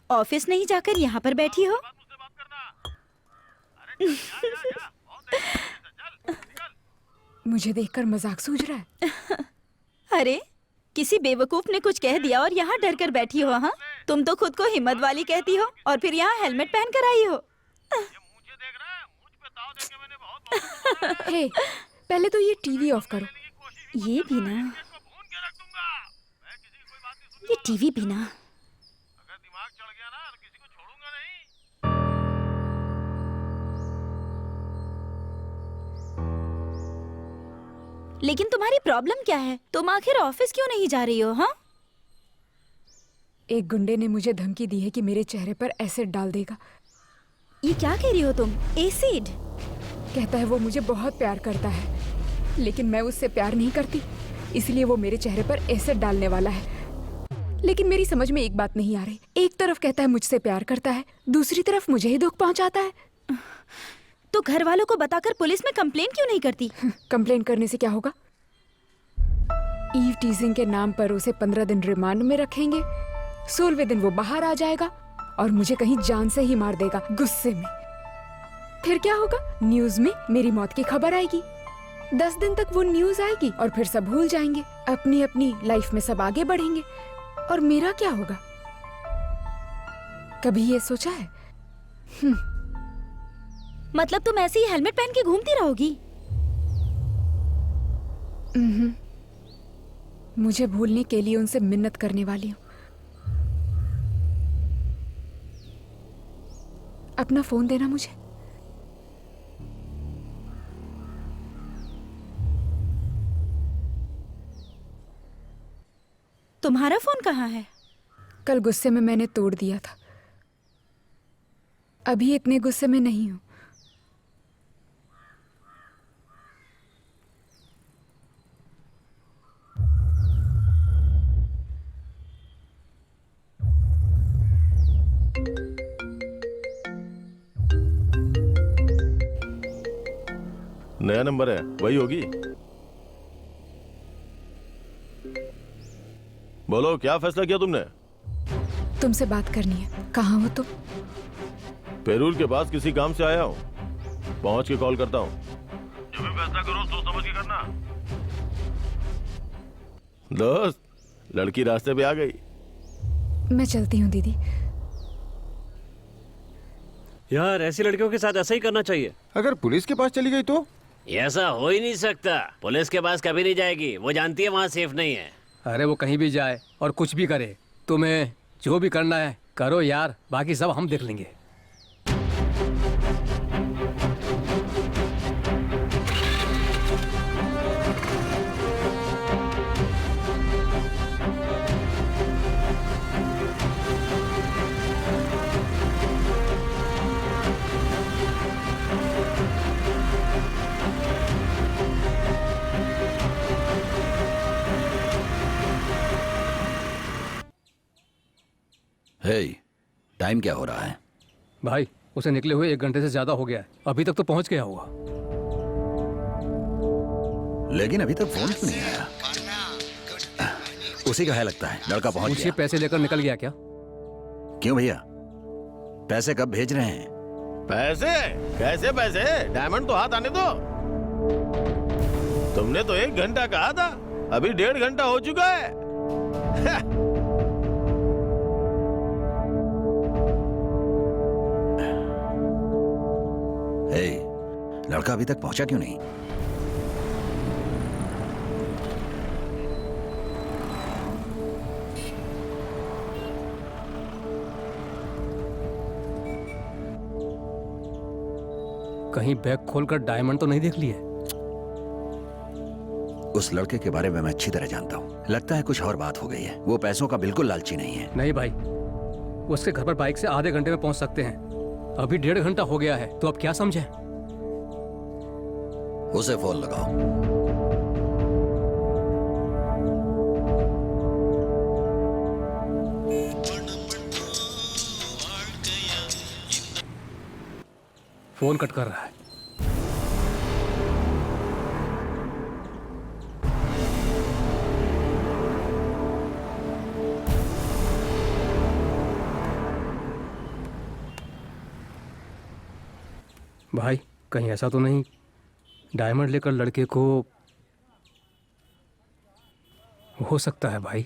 ऑफिस नहीं जाकर यहाँ पर बैठी हो? मुझे देखकर मजाक सूझ रहा है। अरे किसी बेवकूफ ने कुछ कह दिया और यहाँ डर कर बैठी हो? हाँ, तुम तो खुद को हिम्मत वाली कहती हो और फिर यहाँ हेलमेट पहन कर आई हो। हे, पहले तो ये टीवी ऑफ करो। ये भी ना, ये टीवी भी ना। लेकिन तुम्हारी प्रॉब्लम क्या है? तुम आखिर ऑफिस क्यों नहीं जा रही हो? हाँ, एक गुंडे ने मुझे धमकी दी है कि मेरे चेहरे पर एसिड डाल देगा। ये क्या कह रही हो तुम? एसिड? कहता है वो मुझे बहुत प्यार करता है, लेकिन मैं उससे प्यार नहीं करती, इसलिए वो मेरे चेहरे पर एसिड डालने वाला है। लेकिन मेरी समझ में एक बात नहीं आ रही। एक तरफ कहता है मुझसे प्यार करता है, दूसरी तरफ मुझे ही दुख पहुंचाता है। तो घर वालों को बताकर पुलिस में कंप्लेंट क्यों नहीं करती? कंप्लेन करने से क्या होगा? ईव टीजिंग के नाम पर उसे 15 दिन रिमांड में रखेंगे। 16वें दिन वो बाहर आ जाएगा और मुझे कहीं जान से ही मार देगा गुस्से में। फिर क्या होगा? न्यूज में मेरी मौत की खबर आएगी। 10 दिन तक वो न्यूज आएगी और फिर सब भूल जाएंगे, अपनी अपनी लाइफ में सब आगे बढ़ेंगे। और मेरा क्या होगा? कभी ये सोचा है? मतलब तुम ऐसे ही हेलमेट पहन के घूमती रहोगी? मुझे भूलने के लिए उनसे मिन्नत करने वाली हूँ। अपना फोन देना मुझे। तुम्हारा फोन कहाँ है? कल गुस्से में मैंने तोड़ दिया था। अभी इतने गुस्से में नहीं हूं। नया नंबर है, वही होगी। बोलो, क्या फैसला किया तुमने? तुमसे बात करनी है। कहाँ हो तुम? पेरूल के पास किसी काम से आया हूँ, पहुंच के कॉल करता हूँ। जो भी फैसला करो सोच समझ के करना। दोस्त, लड़की रास्ते पे आ गई। मैं चलती हूँ दीदी। यार, ऐसी लड़कियों के साथ ऐसा ही करना चाहिए। अगर पुलिस के पास चली गई तो? ऐसा हो ही नहीं सकता। पुलिस के पास कभी नहीं जाएगी, वो जानती है वहाँ सेफ नहीं है। अरे वो कहीं भी जाए और कुछ भी करे, तुम्हें जो भी करना है करो यार, बाकी सब हम देख लेंगे। हे, टाइम क्या हो रहा है? भाई, उसे निकले हुए 1 घंटे से ज्यादा हो गया है। अभी तक तो पहुंच गया होगा। लेकिन अभी तक फोन क्यों नहीं आया? उसी का है लगता है। लड़का पहुंच मुझे गया। पैसे लेकर निकल गया क्या? क्यों भैया, पैसे कब भेज रहे हैं? पैसे? कैसे पैसे? डायमंड तो हाथ आने दो। तुमने तो 1 घंटा कहा था, अभी 1.5 घंटा हो चुका है। हे, लड़का अभी तक पहुंचा क्यों नहीं? कहीं बैग खोलकर डायमंड तो नहीं देख लिए? उस लड़के के बारे में मैं अच्छी तरह जानता हूँ। लगता है कुछ और बात हो गई है। वो पैसों का बिल्कुल लालची नहीं है। नहीं भाई, उसके घर पर बाइक से आधे घंटे में पहुंच सकते हैं। अभी 1.5 घंटा हो गया है, तो अब क्या समझे? उसे फोन लगाओ। फोन कट कर रहा है। भाई कहीं ऐसा तो नहीं डायमंड लेकर लड़के को हो सकता है भाई।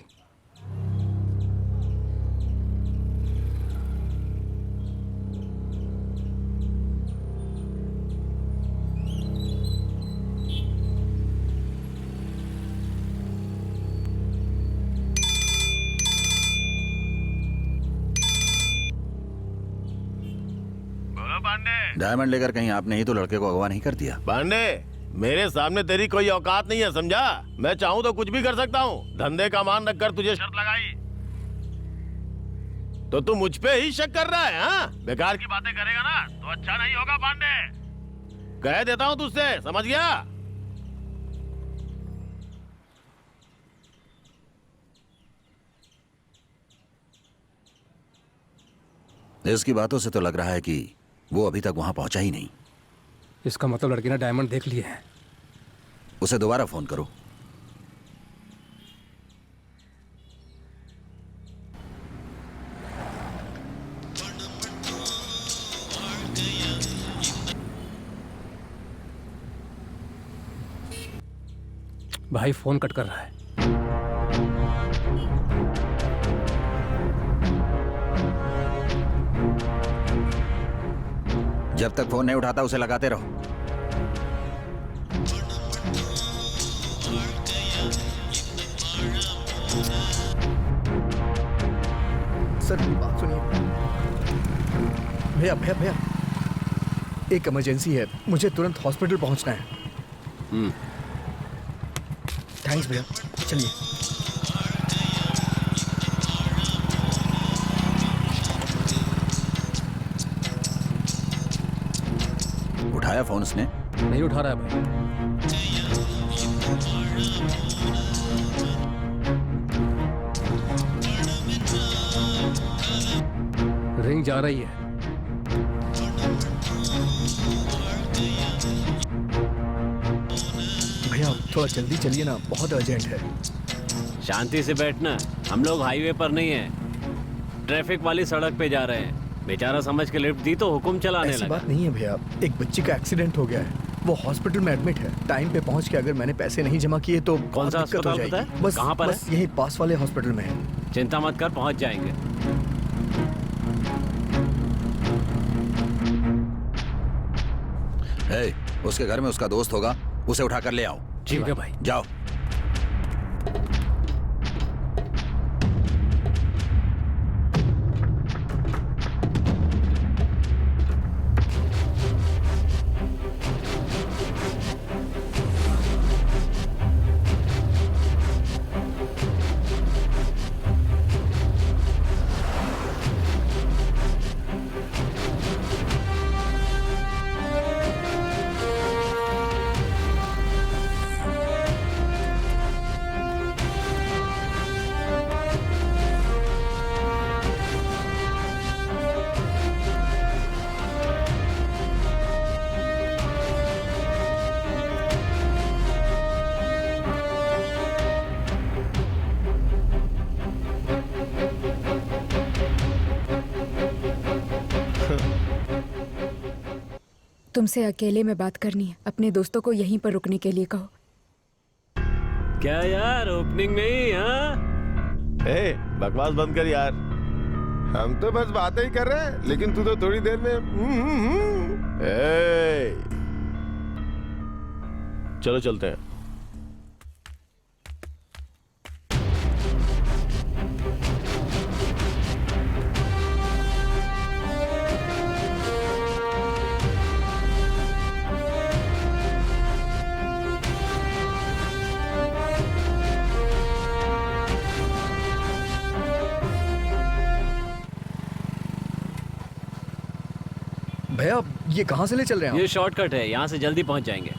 डायमंड लेकर कहीं आपने ही तो लड़के को अगवा नहीं कर दिया? पांडे, मेरे सामने तेरी कोई औकात नहीं है, समझा? मैं चाहूँ तो कुछ भी कर सकता हूँ। धंधे का मान रखकर तुझे शर्त लगाई तो तू मुझ पे ही शक कर रहा है? हाँ, बेकार की बातें करेगा ना तो अच्छा नहीं होगा पांडे। कह देता हूँ तुझसे, समझ गया? इसकी बातों से तो लग रहा है कि वो अभी तक वहां पहुंचा ही नहीं। इसका मतलब लड़के ने डायमंड देख लिए हैं। उसे दोबारा फोन करो। भाई फोन कट कर रहा है। जब तक फोन नहीं उठाता उसे लगाते रहो। सर बात सुनिए। भैया भैया भैया, एक इमरजेंसी है, मुझे तुरंत हॉस्पिटल पहुंचना है। थैंक्स भैया, चलिए। उठाया फोन उसने? नहीं उठा रहा है भाई। रिंग जा रही है। भैया थोड़ा जल्दी चलिए ना, बहुत अर्जेंट है। शांति से बैठना, हम लोग हाईवे पर नहीं है, ट्रैफिक वाली सड़क पे जा रहे हैं। बेचारा समझ के लिफ्ट दी तो हुक्म चलाने ऐसी लगा। बात नहीं है भैया, एक बच्ची का एक्सीडेंट हो गया है, वो हॉस्पिटल में एडमिट है। टाइम पे पहुंच के अगर मैंने पैसे नहीं जमा किए तो कौन सा बहुत दिक्कत हो अस्पताल जाएगी। पता है? बस कहाँ पर बस यही पास वाले हॉस्पिटल में है। चिंता मत कर, पहुंच जाएंगे। हे, उसके घर में उसका दोस्त होगा, उसे उठा कर ले आओ। ठीक है भाई। जाओ। तुमसे अकेले में बात करनी है, अपने दोस्तों को यहीं पर रुकने के लिए कहो। क्या यार, ओपनिंग नहीं? हाँ, ए, बकवास बंद कर यार। हम तो बस बातें ही कर रहे हैं, लेकिन तू तो थोड़ी देर में ए, चलो चलते हैं। भैया ये कहाँ से ले चल रहे हैं ये आप? शॉर्टकट है, यहाँ से जल्दी पहुंच जाएंगे।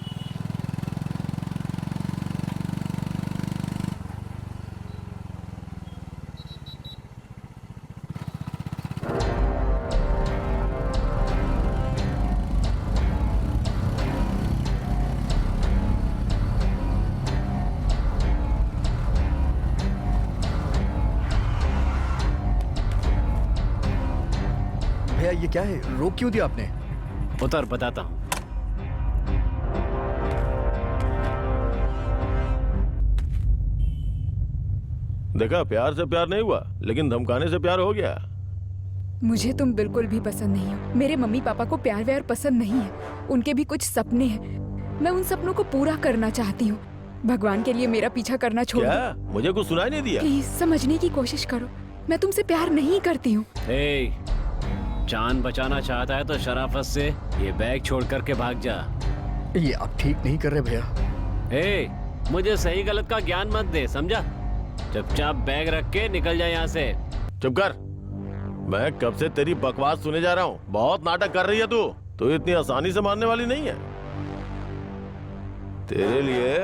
भैया ये क्या है, रोक क्यों दिया आपने? उतर, बताता हूँ। देखा, प्यार से प्यार नहीं हुआ, लेकिन धमकाने से प्यार हो गया। मुझे तुम बिल्कुल भी पसंद नहीं हो। मेरे मम्मी पापा को प्यार व्यार पसंद नहीं है। उनके भी कुछ सपने हैं, मैं उन सपनों को पूरा करना चाहती हूँ। भगवान के लिए मेरा पीछा करना छोड़ दो। क्या? मुझे कुछ सुनाई नहीं दिया? प्लीज समझने की कोशिश करो, मैं तुमसे प्यार नहीं करती हूँ। जान बचाना चाहता है तो शराफत से ये बैग छोड़ करके भाग जा। ये आप ठीक नहीं कर रहे भैया। मुझे सही गलत का ज्ञान मत दे, समझा? चुपचाप बैग रख के निकल जा यहाँ से। चुप कर। मैं कब से तेरी बकवास सुने जा रहा हूँ। बहुत नाटक कर रही है तू। तू इतनी आसानी से मानने वाली नहीं है। तेरे लिए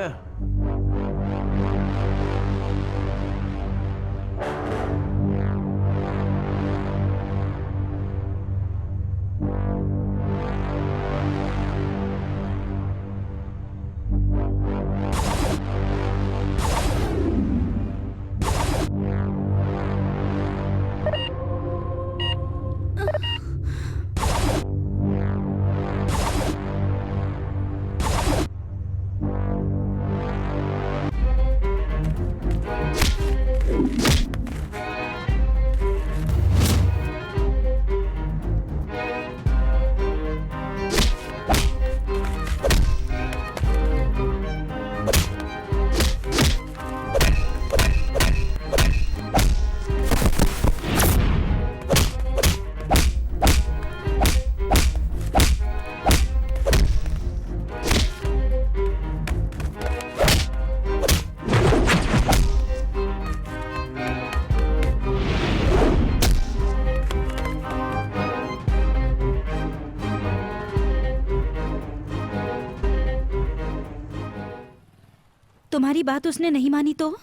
तुम्हारी बात उसने नहीं मानी तो?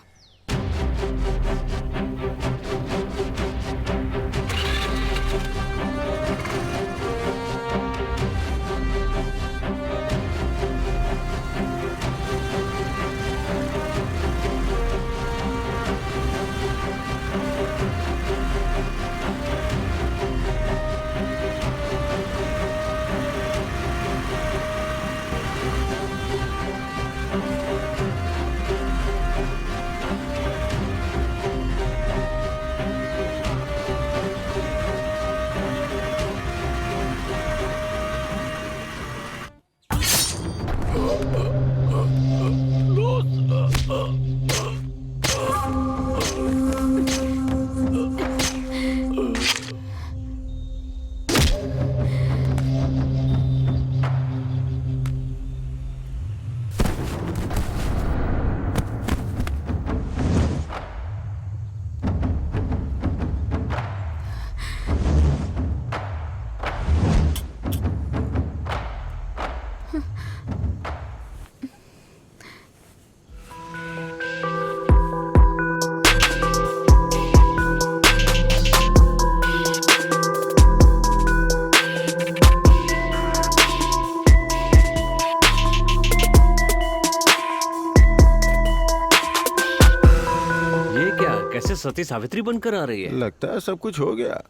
सती सावित्री बनकर आ रही है। लगता है सब कुछ हो गया।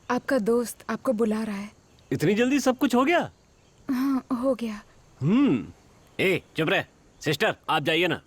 आपका दोस्त आपको बुला रहा है। इतनी जल्दी सब कुछ हो गया? हाँ, हो गया। चुप रहे। सिस्टर, आप जाइए ना।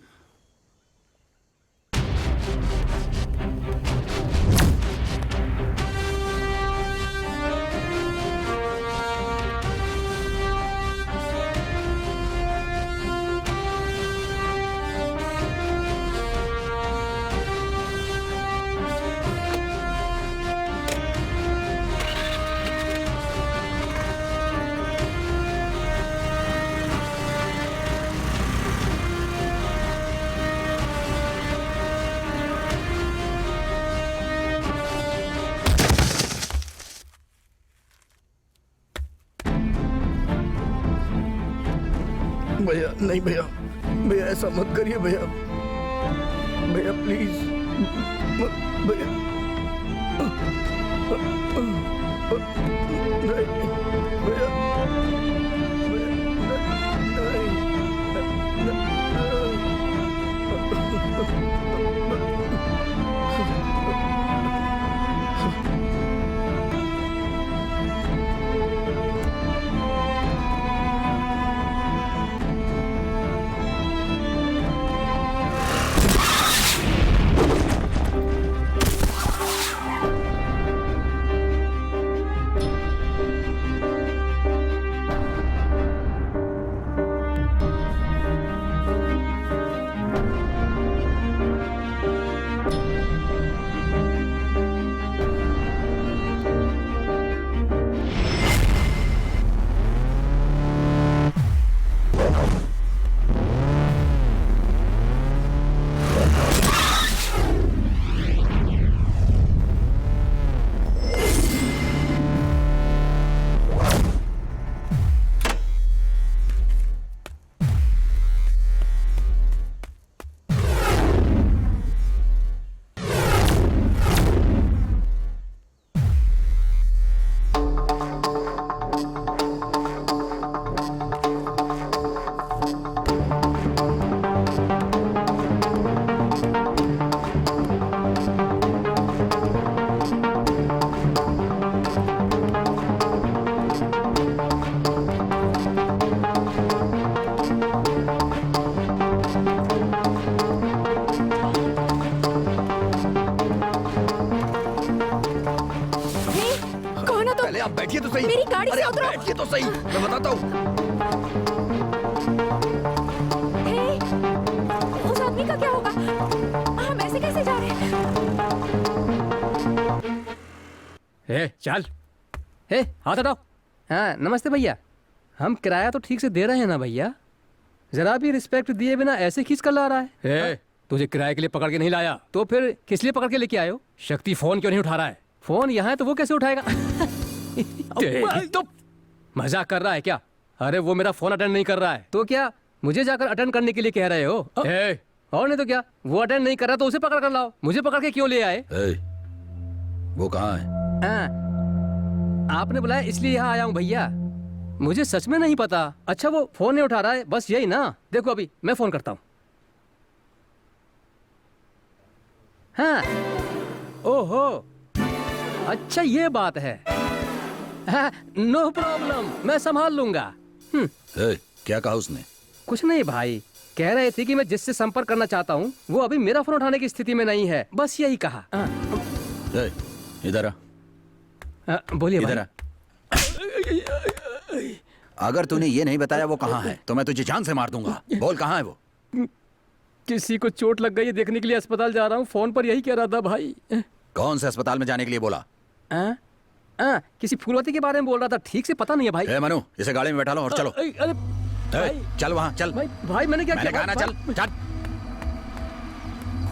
भैया नहीं, भैया भैया ऐसा मत करिए भैया, भैया प्लीज भैया, नहीं भैया, आप बैठिए तो सही। मेरी गाड़ी अरे से आप उतरो। बैठिए तो सही, मैं बताता हूँ। हे, उस आदमी का क्या होगा? हम ऐसे कैसे जा रहे हैं? चल हाथ हटाओ। हाँ नमस्ते भैया, हम किराया तो ठीक से दे रहे हैं ना भैया? जरा भी रिस्पेक्ट दिए बिना ऐसे खींच कर ला रहा है। तुझे किराए के लिए पकड़ के नहीं लाया तो फिर किस लिए पकड़ के लेके आए हो? शक्ति फोन क्यों नहीं उठा रहा है? फोन यहाँ है तो वो कैसे उठाएगा? तो मजाक कर रहा है क्या? अरे वो मेरा फोन अटेंड नहीं कर रहा है तो क्या मुझे जाकर अटेंड करने के लिए कह रहे हो? और नहीं तो क्या, वो अटेंड नहीं कर रहा तो उसे पकड़ कर लाओ। मुझे पकड़ के क्यों ले आए? वो कहाँ है? आपने बुलाया इसलिए यहाँ आया हूँ भैया। मुझे सच में नहीं पता। अच्छा वो फोन नहीं उठा रहा है, बस यही ना? देखो अभी मैं फोन करता हूँ। हाँ ओहो अच्छा ये बात है। हाँ, नो प्रॉब्लम, मैं संभाल लूंगा। क्या कहा उसने? कुछ नहीं भाई, कह रहे थे कि मैं जिससे संपर्क करना चाहता हूँ वो अभी मेरा फोन उठाने की स्थिति में नहीं है, बस यही कहा। इधर आ। बोलिए इधर आ। अगर तूने ये नहीं बताया वो कहाँ है तो मैं तुझे जान से मार दूंगा। बोल कहाँ है वो? किसी को चोट लग गई है, देखने के लिए अस्पताल जा रहा हूँ। फोन पर यही कह रहा था भाई। कौन से अस्पताल में जाने के लिए बोला? किसी फूलवती के बारे में बोल रहा था, ठीक से पता नहीं है भाई। मनु इसे गाड़ी में बैठा लो और चलो। अरे चल वहाँ चल। भाई मैंने क्या किया? कहा ना चल चल।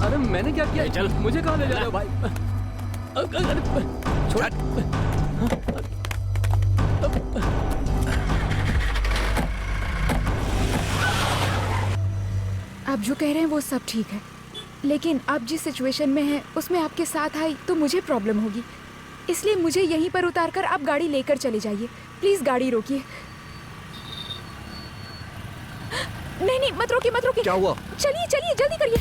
अरे मैंने क्या किया? चल। मुझे कहाँ ले जा रहे हो भाई? आप जो कह रहे हैं वो सब ठीक है, लेकिन आप जिस सिचुएशन में हैं उसमें आपके साथ आई तो मुझे प्रॉब्लम होगी। इसलिए मुझे यहीं पर उतारकर आप गाड़ी लेकर चले जाइए। प्लीज गाड़ी रोकिए। नहीं नहीं मत रोकिए मत रोकिए। क्या हुआ? चलिए चलिए जल्दी करिए।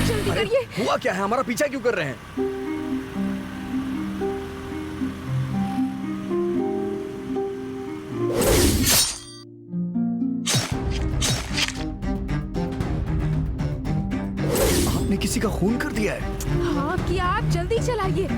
जल्दी करिए। हुआ क्या है? हमारा पीछा क्यों कर रहे हैं? आपने किसी का खून कर दिया है? हाँ क्या? आप जल्दी चलाइए।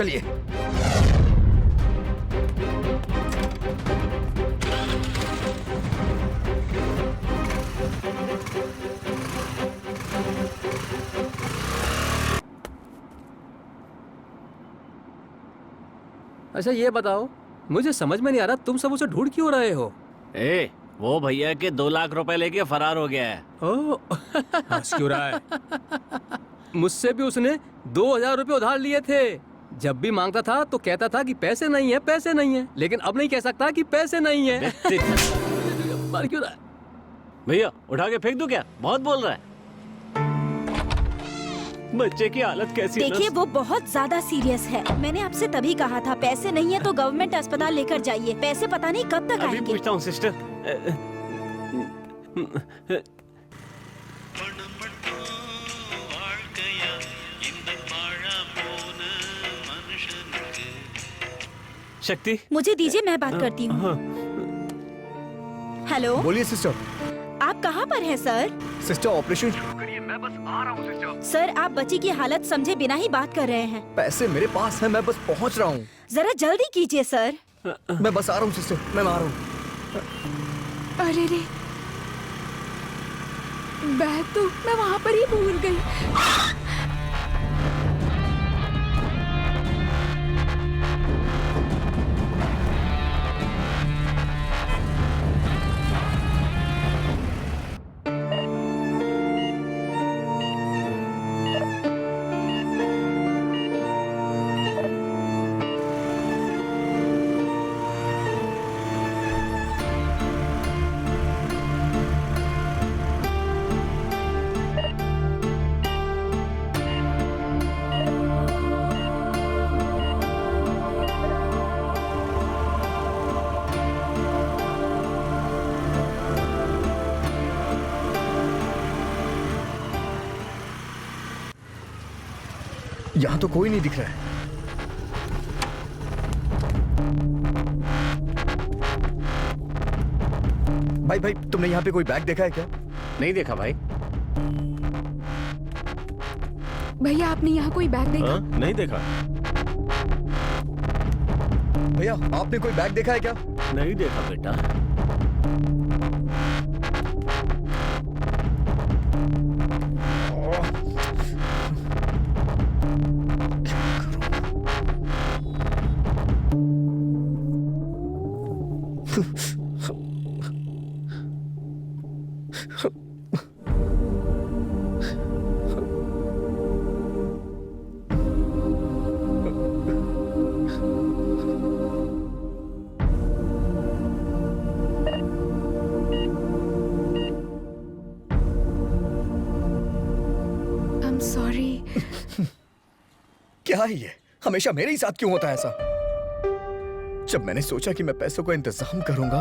चलिए। अच्छा ये बताओ, मुझे समझ में नहीं आ रहा तुम सब उसे ढूंढ क्यों रहे हो? ए, वो भैया के 2 लाख रुपए लेके फरार हो गया है। ओ हंस क्यों रहा है? मुझसे भी उसने 2000 रुपए उधार लिए थे। जब भी मांगता था तो कहता था कि पैसे नहीं है, पैसे नहीं है, लेकिन अब नहीं कह सकता कि पैसे नहीं है। मर क्यों रहा है? भैया उठा के फेंक दूं क्या? बहुत बोल रहा है। बच्चे की हालत कैसी है ना? देखिए वो बहुत ज्यादा सीरियस है। मैंने आपसे तभी कहा था पैसे नहीं है तो गवर्नमेंट अस्पताल लेकर जाइए। पैसे पता नहीं कब तक अभी आएंगे। पूछता हूँ सिस्टर। शक्ति, मुझे दीजिए, मैं बात करती हूँ। हेलो, बोलिए सिस्टर। आप कहाँ पर हैं सर? Sister operation. सर आप बच्ची की हालत समझे बिना ही बात कर रहे हैं। पैसे मेरे पास है, मैं बस पहुंच रहा हूँ। जरा जल्दी कीजिए सर। मैं बस आ रहा हूँ सिस्टर, मैं आ रहा हूँ। अरे रे, बैग तो मैं वहाँ पर ही भूल गई। यहाँ तो कोई नहीं दिख रहा है। भाई भाई, तुमने यहाँ पे कोई बैग देखा है क्या? नहीं देखा भाई। भैया आपने यहाँ कोई बैग देखा? हाँ? नहीं देखा। भैया आपने कोई बैग देखा है क्या? नहीं देखा बेटा। सॉरी। क्या है ये? हमेशा मेरे ही साथ क्यों होता है ऐसा? जब मैंने सोचा कि मैं पैसों का इंतजाम करूंगा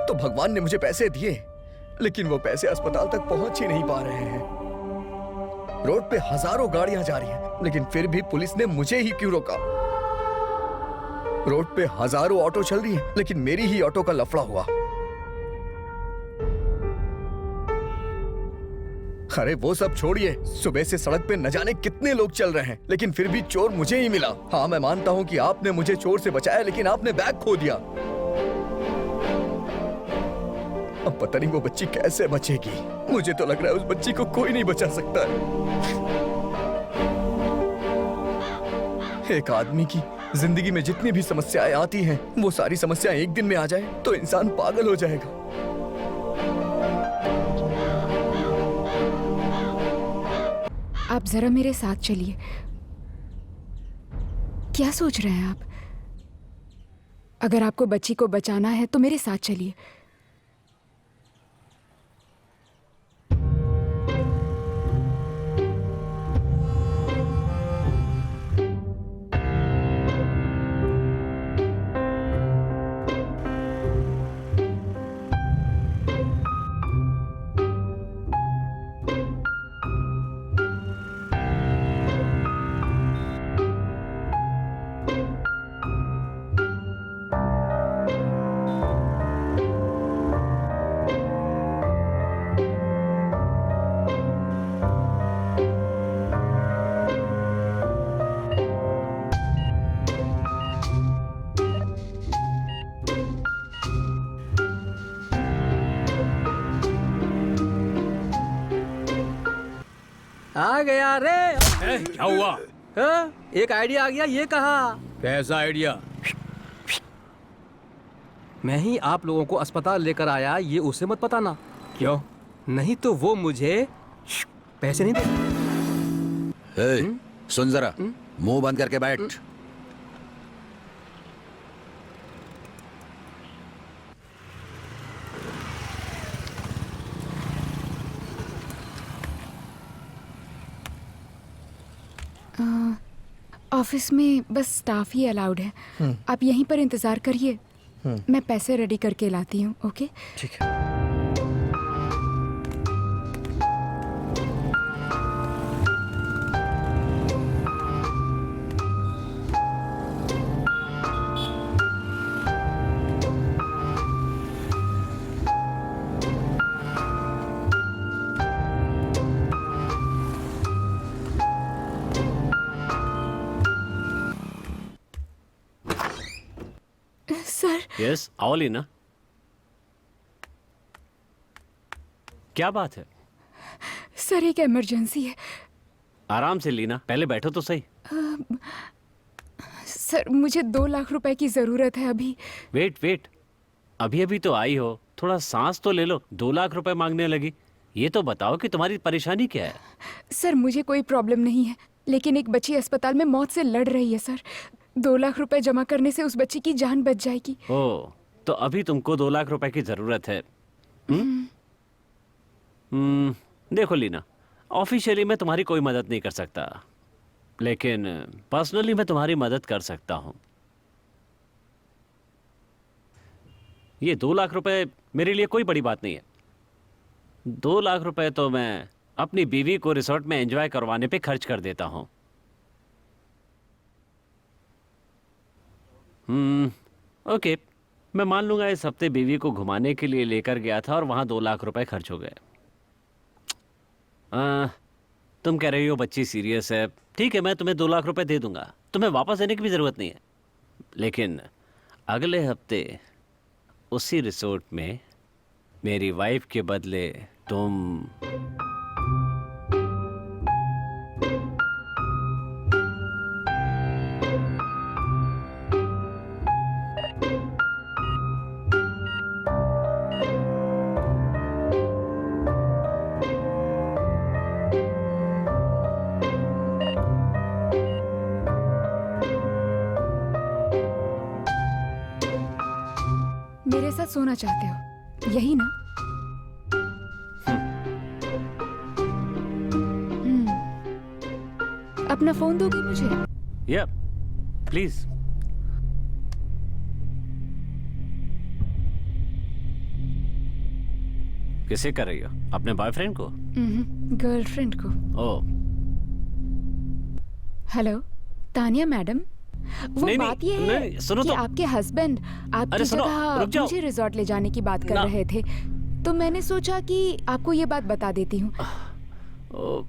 तो भगवान ने मुझे पैसे दिए, लेकिन वो पैसे अस्पताल तक पहुंच ही नहीं पा रहे हैं। रोड पे हजारों गाड़ियां जा रही हैं, लेकिन फिर भी पुलिस ने मुझे ही क्यों रोका? रोड पे हजारों ऑटो चल रही हैं, लेकिन मेरी ही ऑटो का लफड़ा हुआ। अरे वो सब छोड़िए, सुबह से सड़क पे न जाने कितने लोग चल रहे हैं, लेकिन फिर भी चोर मुझे ही मिला। हाँ मैं मानता हूँ कि आपने मुझे चोर से बचाया, लेकिन आपने बैग खो दिया। अब पता नहीं वो बच्ची कैसे बचेगी। मुझे तो लग रहा है उस बच्ची को कोई नहीं बचा सकता है। एक आदमी की जिंदगी में जितनी भी समस्याएं आती हैं, वो सारी समस्याएं एक दिन में आ जाए तो इंसान पागल हो जाएगा। आप जरा मेरे साथ चलिए। क्या सोच रहे हैं आप? अगर आपको बच्ची को बचाना है तो मेरे साथ चलिए। आ गया रे। क्या हुआ? एक आइडिया आ गया। ये कहा? कैसा आइडिया? मैं ही आप लोगों को अस्पताल लेकर आया, ये उसे मत बताना। क्यों? नहीं तो वो मुझे पैसे नहीं दे। सुन जरा, मुंह बंद करके बैठ। ऑफिस में बस स्टाफ ही अलाउड है। आप यहीं पर इंतजार करिए, मैं पैसे रेडी करके लाती हूँ। ओके? ठीक है। सर, यस, आओ लीना। क्या बात है? सर एक इमरजेंसी है। आराम से लीना, पहले बैठो तो सही। सर मुझे 2 लाख रुपए की जरूरत है अभी। वेट, अभी अभी तो आई हो, थोड़ा सांस तो ले लो। 2 लाख रुपए मांगने लगी। ये तो बताओ कि तुम्हारी परेशानी क्या है? सर मुझे कोई प्रॉब्लम नहीं है, लेकिन एक बच्ची अस्पताल में मौत से लड़ रही है सर। 2 लाख रुपए जमा करने से उस बच्ची की जान बच जाएगी। ओह, तो अभी तुमको 2 लाख रुपए की जरूरत है? देखो लीना, ऑफिशियली मैं तुम्हारी कोई मदद नहीं कर सकता, लेकिन पर्सनली मैं तुम्हारी मदद कर सकता हूँ। ये 2 लाख रुपए मेरे लिए कोई बड़ी बात नहीं है। 2 लाख रुपए तो मैं अपनी बीवी को रिसोर्ट में एंजॉय करवाने पे खर्च कर देता हूँ। ओके, मैं मान लूंगा इस हफ्ते बीवी को घुमाने के लिए लेकर गया था और वहां 2 लाख रुपए खर्च हो गए। तुम कह रही हो बच्ची सीरियस है, ठीक है, मैं तुम्हें 2 लाख रुपए दे दूंगा। तुम्हें वापस देने की भी जरूरत नहीं है, लेकिन अगले हफ्ते उसी रिसोर्ट में मेरी वाइफ के बदले तुम मेरे साथ सोना चाहते हो, यही ना? अपना फोन दोगे मुझे? या प्लीज। किसे कर रही हो? अपने बॉयफ्रेंड को? गर्लफ्रेंड को। ओह, हेलो तानिया मैडम, वो नहीं, बात ये है नहीं, सुनो कि तो। आपके हस्बैंड आपकी अरे सुनो, जगह रुक जाओ। मुझे रिजॉर्ट ले जाने की बात कर ना। रहे थे, तो मैंने सोचा कि आपको ये बात बता देती हूँ। ओह,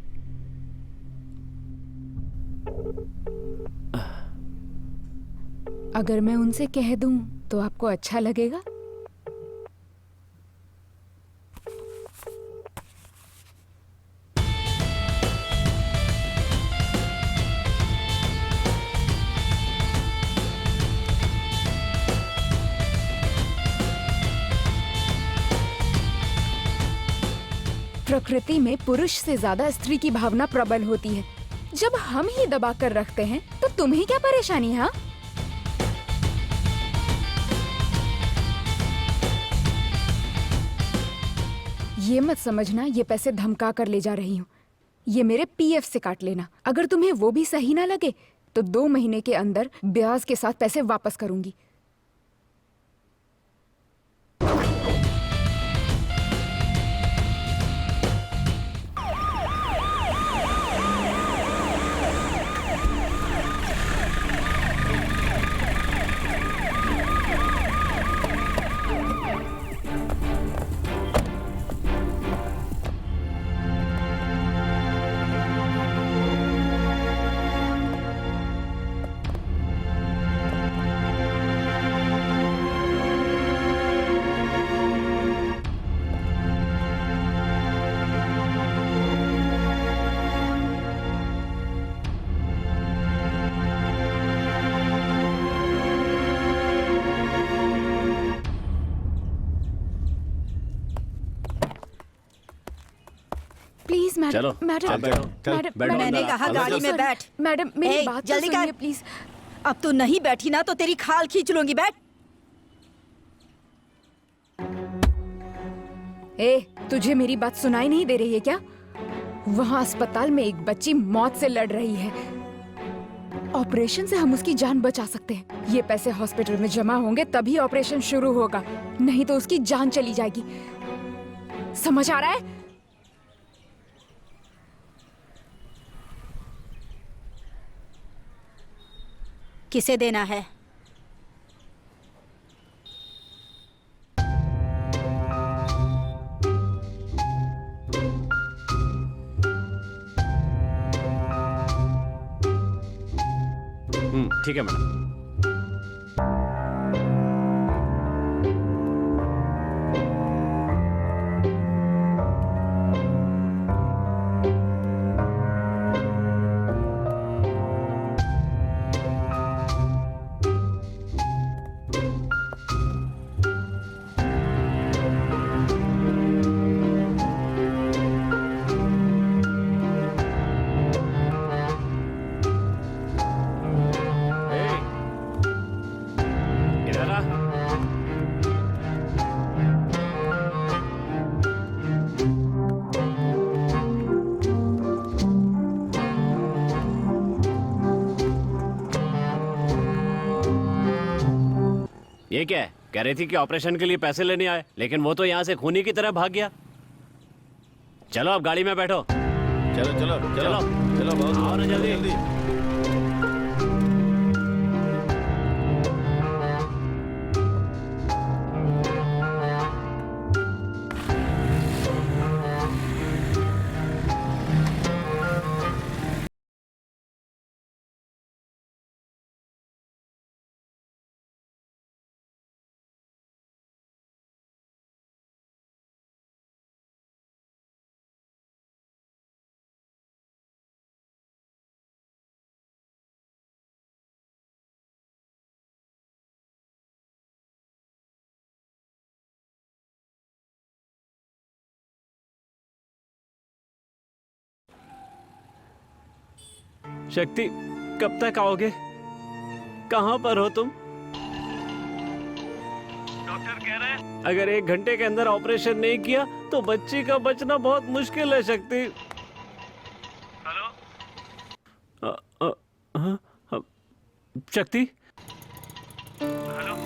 अगर मैं उनसे कह दूं तो आपको अच्छा लगेगा? प्रकृति में पुरुष से ज्यादा स्त्री की भावना प्रबल होती है। जब हम ही दबा कर रखते हैं तो तुम्हें क्या परेशानी है? हाँ? ये मत समझना ये पैसे धमका कर ले जा रही हूँ। ये मेरे पीएफ से काट लेना। अगर तुम्हें वो भी सही ना लगे तो 2 महीने के अंदर ब्याज के साथ पैसे वापस करूंगी। प्लीज मैडम, चलो, मैडम, चल बैठो, चल, मैडम, बैठो। मैंने कहा गाड़ी में बैठ। मैडम मेरी ए, बात तो जल्दी सुनिए कर। प्लीज। अब तू नहीं बैठी ना तो तेरी खाल खींच लूंगी। बैठ। ए, तुझे मेरी बात सुनाई नहीं दे रही है क्या? वहाँ अस्पताल में एक बच्ची मौत से लड़ रही है। ऑपरेशन से हम उसकी जान बचा सकते हैं। ये पैसे हॉस्पिटल में जमा होंगे तभी ऑपरेशन शुरू होगा, नहीं तो उसकी जान चली जाएगी। समझ आ रहा है? किसे देना है? ठीक है मैडम। इधर आ। ये क्या है? कह रही थी कि ऑपरेशन के लिए पैसे लेने आए, लेकिन वो तो यहाँ से खूनी की तरह भाग गया। चलो अब गाड़ी में बैठो। चलो चलो चलो चलो। चलो बहुत आओ ना जल्दी। शक्ति, कब तक आओगे? कहाँ पर हो तुम? डॉक्टर कह रहे हैं अगर 1 घंटे के अंदर ऑपरेशन नहीं किया तो बच्ची का बचना बहुत मुश्किल है। शक्ति, हेलो। शक्ति, हेलो।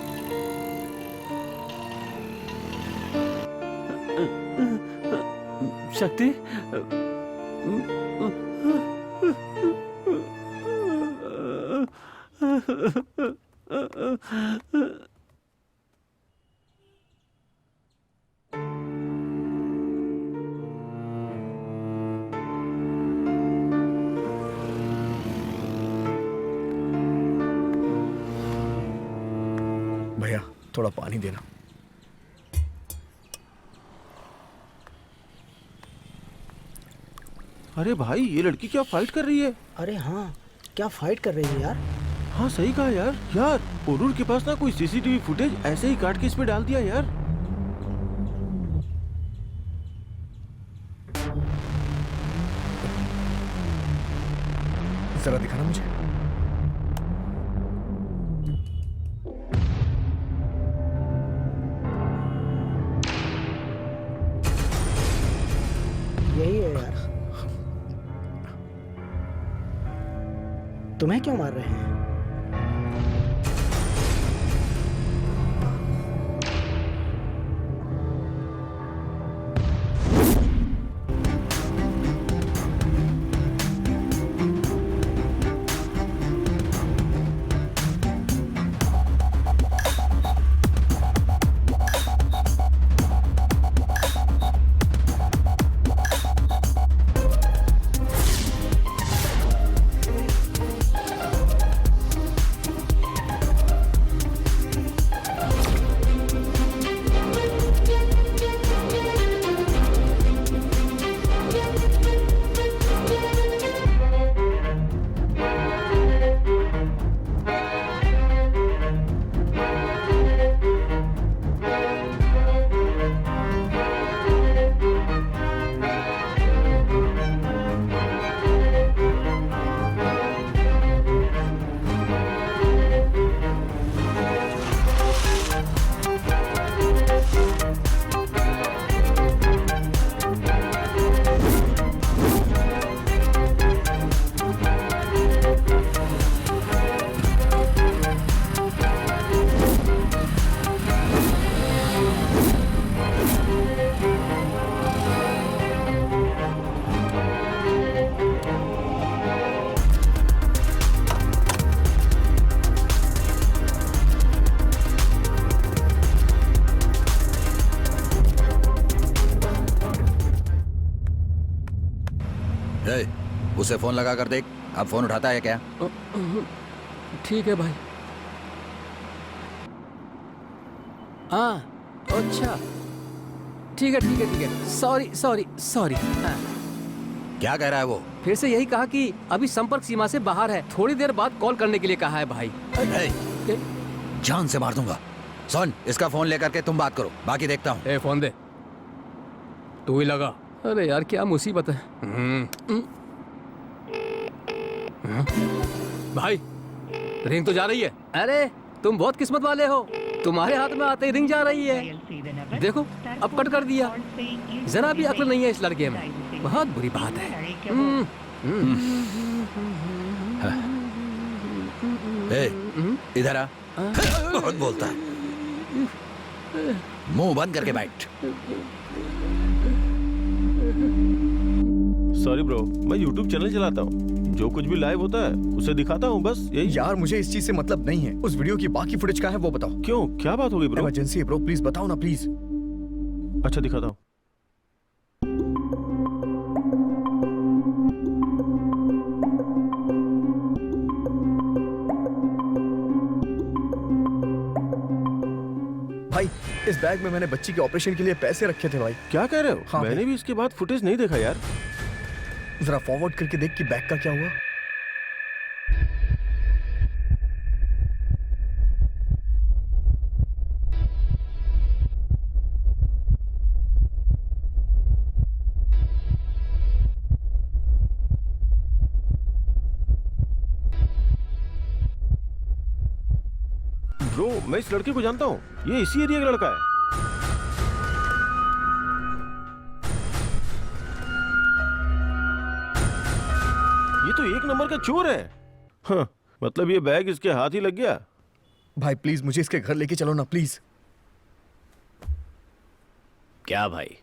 शक्ति, भैया थोड़ा पानी देना। अरे भाई, ये लड़की क्या फाइट कर रही है? अरे हाँ, क्या फाइट कर रही है यार। हाँ सही कहा यार। यार पुरूर के पास ना कोई सीसीटीवी फुटेज ऐसे ही काट के इस पे डाल दिया यार। जरा दिखाना मुझे। यही है यार। तुम्हें क्यों मार रहे हैं? ए, उसे फोन लगा कर देख, अब फोन उठाता है क्या? ठीक है भाई। हाँ, अच्छा, ठीक है ठीक है ठीक है। Sorry sorry sorry. हाँ। क्या कह रहा है वो? फिर से यही कहा कि अभी संपर्क सीमा से बाहर है, थोड़ी देर बाद कॉल करने के लिए कहा है भाई। ए, जान से मार दूंगा। सुन, इसका फोन लेकर के तुम बात करो, बाकी देखता हूँ। ए, फोन दे, तू ही लगा। अरे यार क्या मुसीबत है। भाई रिंग तो जा रही है। अरे तुम बहुत किस्मत वाले हो, तुम्हारे हाथ में आते ही रिंग जा रही है। देखो अब कट कर दिया। जरा भी अक्ल नहीं है इस लड़के में, बहुत बुरी बात है। ए, इधर आ। बहुत बोलता है, मुंह बंद करके बैठ। सॉरी ब्रो, मैं YouTube चैनल चलाता हूँ, जो कुछ भी लाइव होता है उसे दिखाता हूँ, बस यही। यार मुझे इस चीज से मतलब नहीं है। उस वीडियो की बाकी फुटेज कहाँ है वो बताओ। क्यों, क्या बात हो गई ब्रो? इमरजेंसी है ब्रो, प्लीज बताओ ना प्लीज। अच्छा दिखाता हूँ। भाई इस बैग में मैंने बच्ची के ऑपरेशन के लिए पैसे रखे थे भाई। क्या कह रहे हो? हाँ, मैंने भी इसके बाद फुटेज नहीं देखा यार। जरा फॉरवर्ड करके देख कि बैग का क्या हुआ। ब्रो, मैं इस लड़के को जानता हूँ, ये इसी एरिया का लड़का है। ये तो एक नंबर का चोर है। हाँ, मतलब ये बैग इसके हाथ ही लग गया। भाई प्लीज मुझे इसके घर लेके चलो ना प्लीज। क्या भाई,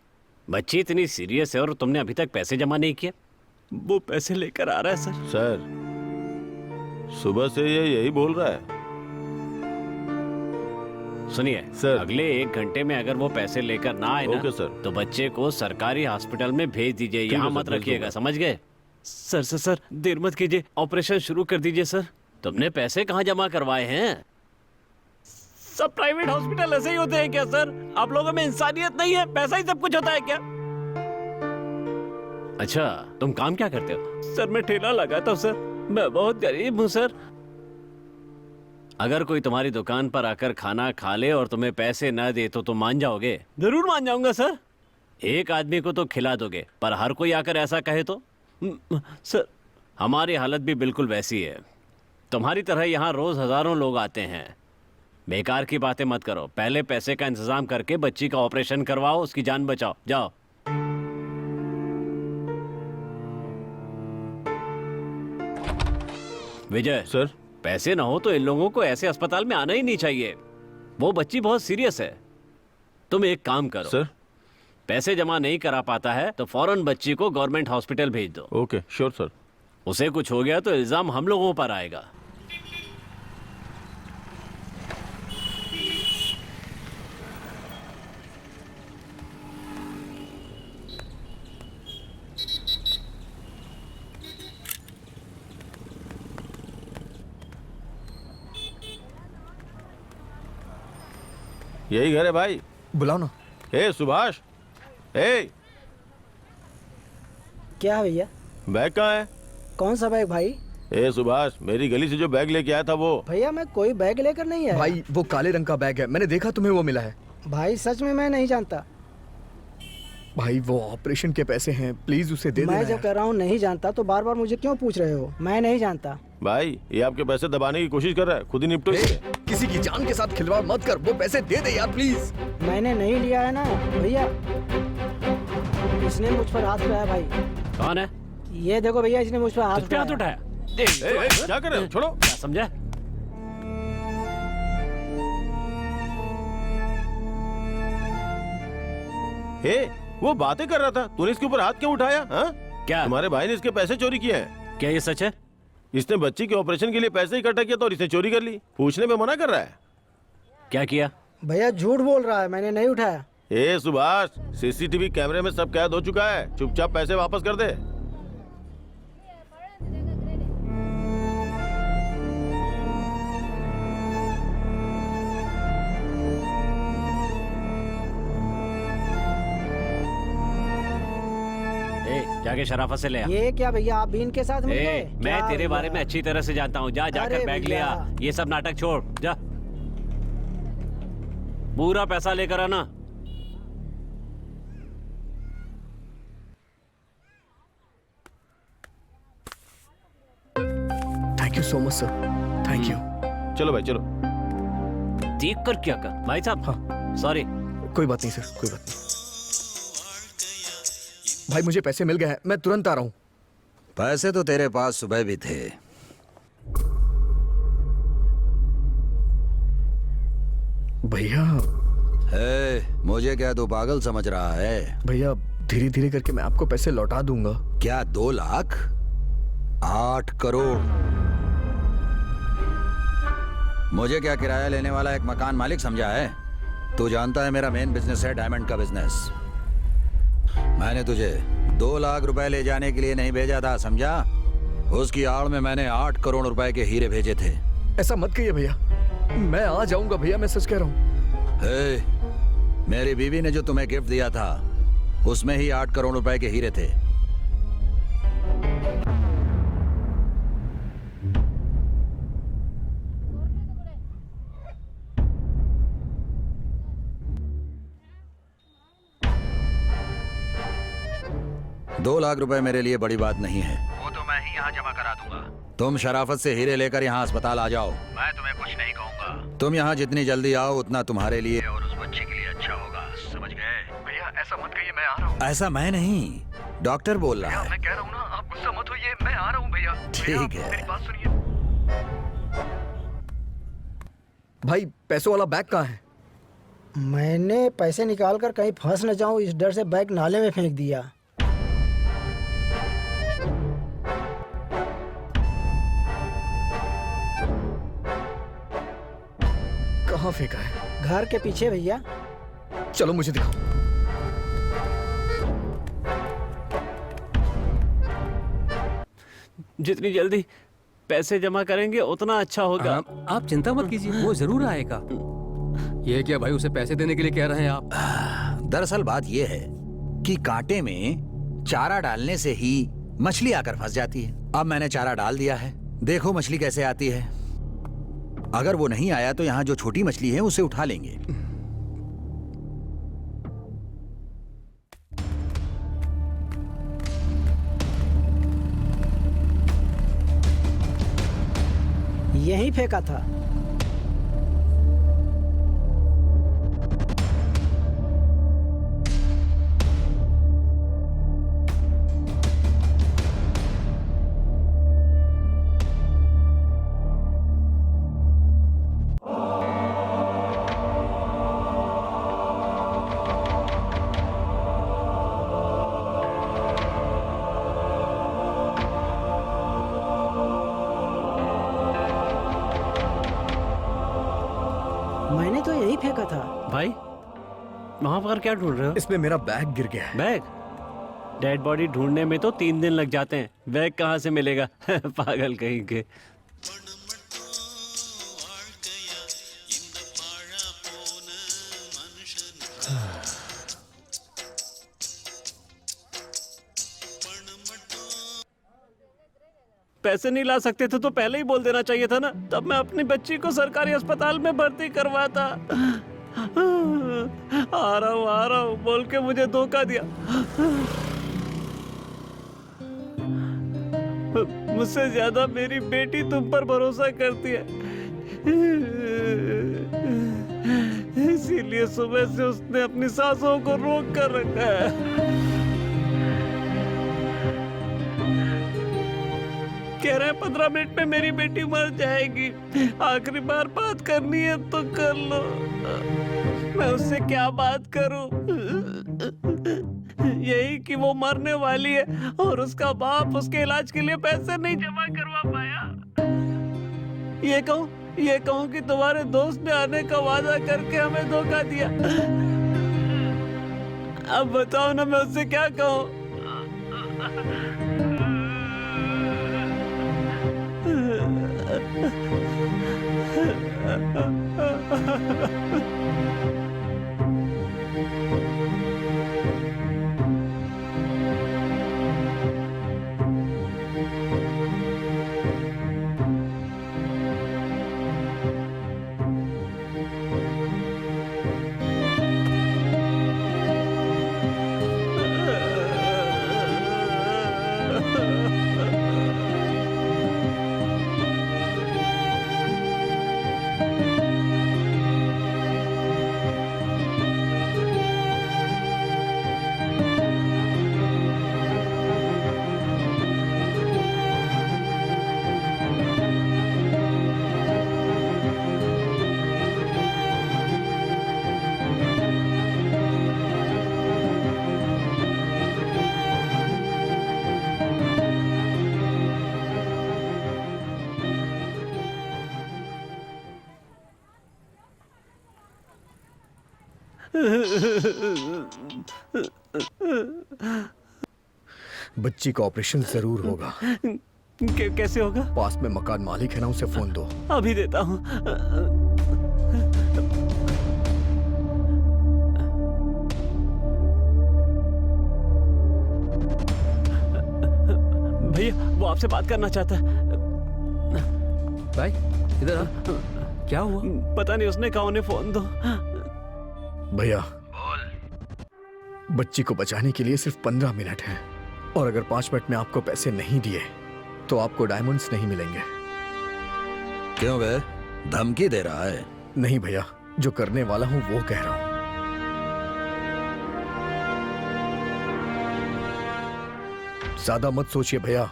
बच्ची इतनी सीरियस है और तुमने अभी तक पैसे जमा नहीं किए? वो पैसे लेकर आ रहा है सर। सर, सुबह से ये यही बोल रहा है। सुनिए सर, अगले 1 घंटे में अगर वो पैसे लेकर ना आए ना, ओके सर। तो बच्चे को सरकारी हॉस्पिटल में भेज दीजिए, यहाँ है मत सर, भेज रखिएगा, दूंगा। समझ गए? सर देर मत कीजिए, ऑपरेशन शुरू कर दीजिए सर। तुमने पैसे कहाँ जमा करवाए हैं? सब प्राइवेट हॉस्पिटल ऐसे ही होते हैं क्या सर? आप लोगों में इंसानियत नहीं है? पैसा ही सब कुछ होता है क्या? अच्छा, तुम काम क्या करते हो? सर मैं ठेला लगाता हूँ सर, मैं बहुत गरीब हूँ सर। अगर कोई तुम्हारी दुकान पर आकर खाना खा ले और तुम्हें पैसे न दे तो तुम मान जाओगे? जरूर मान जाऊंगा सर। एक आदमी को तो खिला दोगे, पर हर कोई आकर ऐसा कहे तो? सर हमारी हालत भी बिल्कुल वैसी है। तुम्हारी तरह यहाँ रोज हजारों लोग आते हैं। बेकार की बातें मत करो, पहले पैसे का इंतजाम करके बच्ची का ऑपरेशन करवाओ, उसकी जान बचाओ। जाओ। विजय सर, पैसे ना हो तो इन लोगों को ऐसे अस्पताल में आना ही नहीं चाहिए। वो बच्ची बहुत सीरियस है। तुम एक काम करो सर, पैसे जमा नहीं करा पाता है तो फौरन बच्ची को गवर्नमेंट हॉस्पिटल भेज दो। Okay sure sir. उसे कुछ हो गया तो इल्जाम हम लोगों पर आएगा। यही घर है भाई। बुलाओ ना। ए सुभाष, ए क्या भैया? बैग कहाँ है? कौन सा बैग भाई? ए सुभाष, मेरी गली से जो बैग लेके आया था वो। भैया मैं कोई बैग लेकर नहीं आया। भाई वो काले रंग का बैग है, मैंने देखा तुम्हें वो मिला है। भाई सच में मैं नहीं जानता। भाई वो ऑपरेशन के पैसे हैं, प्लीज उसे दे देना मैं जब यार। कह रहा हूँ नहीं जानता तो बार बार मुझे क्यों पूछ रहे हो? मैं नहीं जानता। भाई ये आपके पैसे दबाने की कोशिश कर रहा है, खुद ही निपटो ए, इससे। किसी की जान के साथ खिलवाड़ मत कर, वो पैसे दे दे यार प्लीज। मैंने नहीं लिया है ना भैया, इसने मुझ पर हाथ उठाया भाई। कौन है? ये देखो भैया, इसने मुझ पर हाथ तुझ पे हाथ उठाया। उठाया? ए, क्या कर रहे हो? छोड़ो। क्या समझा? ए, वो बातें कर रहा था, तूने इसके ऊपर हाथ क्यों उठाया? हाँ? क्या तुम्हारे भाई ने इसके पैसे चोरी किए हैं। क्या ये सच है? इसने बच्ची के ऑपरेशन के लिए पैसे इकट्ठा किया था और इसने चोरी कर ली। पूछने में मना कर रहा है। क्या किया? भैया झूठ बोल रहा है, मैंने नहीं उठाया। ए सुभाष, सीसीटीवी कैमरे में सब कैद हो चुका है, चुपचाप पैसे वापस कर दे। जाके शराफत से ले आ। ये क्या भैया, आप भी इनके साथ मिल गए? मैं क्या तेरे बारे भैया? में अच्छी तरह से जानता हूँ। जा जाकर अरे बैग ले आ। भैया। ये सब नाटक छोड़, जा पूरा पैसा लेकर आना। Thank you so much sir, thank you. चलो भाई चलो। देख कर क्या कर भाई साहब। हाँ। सॉरी। कोई बात नहीं सर, कोई बात नहीं। भाई मुझे पैसे मिल गए हैं, मैं तुरंत आ रहा हूँ। पैसे तो तेरे पास सुबह भी थे। भैया मुझे क्या तू पागल समझ रहा है? भैया धीरे धीरे करके मैं आपको पैसे लौटा दूंगा। क्या 2 लाख? 8 करोड़? मुझे क्या किराया लेने वाला एक मकान मालिक समझा है? तू जानता है मेरा मेन बिजनेस है डायमंड का बिजनेस। मैंने तुझे 2 लाख रुपए ले जाने के लिए नहीं भेजा था, समझा? उसकी आड़ में मैंने 8 करोड़ रुपए के हीरे भेजे थे। ऐसा मत कहिए भैया, मैं आ जाऊंगा भैया, मैं सच कह रहा हूँ। मेरी बीवी ने जो तुम्हें गिफ्ट दिया था उसमें ही 8 करोड़ रुपए के हीरे थे। दो लाख रुपए मेरे लिए बड़ी बात नहीं है, वो तो मैं ही यहाँ जमा करा दूंगा। तुम शराफत से हीरे लेकर यहाँ अस्पताल आ जाओ, मैं तुम्हें कुछ नहीं कहूँगा। तुम यहाँ जितनी जल्दी आओ उतना तुम्हारे लिए और उस बच्चे के लिए अच्छा होगा, समझ गए? भैया ऐसा मत कहिए, मैं आ रहा हूँ। ऐसा मैं नहीं, डॉक्टर बोल रहा है। मैं कह रहा हूँ ना, आप गुस्सा मत होइए, मैं आ रहा हूँ भैया। ठीक है। मेरी बात सुनिए। भाई पैसों वाला बैग कहाँ है? मैंने पैसे निकाल कर कहीं फंस न जाऊं इस डर से बैग नाले में फेंक दिया। कहाँ फेंका है? घर के पीछे भैया। चलो मुझे दिखाओ। जितनी जल्दी पैसे जमा करेंगे उतना अच्छा होगा। आप चिंता मत कीजिए, वो जरूर आएगा। ये क्या भाई, उसे पैसे देने के लिए कह रहे हैं आप? दरअसल बात यह है कि कांटे में चारा डालने से ही मछली आकर फंस जाती है। अब मैंने चारा डाल दिया है, देखो मछली कैसे आती है। अगर वो नहीं आया तो यहाँ जो छोटी मछली है उसे उठा लेंगे। यहीं फेंका था। मैंने तो यही फेंका था। भाई वहां पर क्या ढूंढ रहे हो? इसमें मेरा बैग गिर गया है। बैग? डेड बॉडी ढूंढने में तो 3 दिन लग जाते हैं, बैग कहाँ से मिलेगा? पागल कहीं के। पैसे नहीं ला सकते थे तो पहले ही बोल देना चाहिए था ना, तब मैं अपनी बच्ची को सरकारी अस्पताल में भर्ती करवाता। आ रहा हूँ बोल के मुझे धोखा दिया। मुझसे ज्यादा मेरी बेटी तुम पर भरोसा करती है, इसीलिए सुबह से उसने अपनी सांसों को रोक कर रखा है। कह रहे हैं 15 मिनट में मेरी बेटी मर जाएगी, आखिरी बार बात करनी है तो कर लो। मैं उससे क्या बात करूं? यही कि वो मरने वाली है और उसका बाप उसके इलाज के लिए पैसे नहीं जमा करवा पाया। ये कहूं कि तुम्हारे दोस्त ने आने का वादा करके हमें धोखा दिया। अब बताओ ना, मैं उससे क्या कहूं? बच्ची का ऑपरेशन जरूर होगा। कैसे होगा? पास में मकान मालिक है ना, उसे फोन दो। अभी देता हूँ। भैया वो आपसे बात करना चाहता है। भाई इधर आ। क्या हुआ? पता नहीं, उसने कहा उन्हें फोन दो। भैया बच्ची को बचाने के लिए सिर्फ 15 मिनट हैं, और अगर 5 मिनट में आपको पैसे नहीं दिए तो आपको डायमंड्स नहीं मिलेंगे। क्यों बे, धमकी दे रहा है? नहीं भैया, जो करने वाला हूं वो कह रहा हूं। ज्यादा मत सोचिए भैया,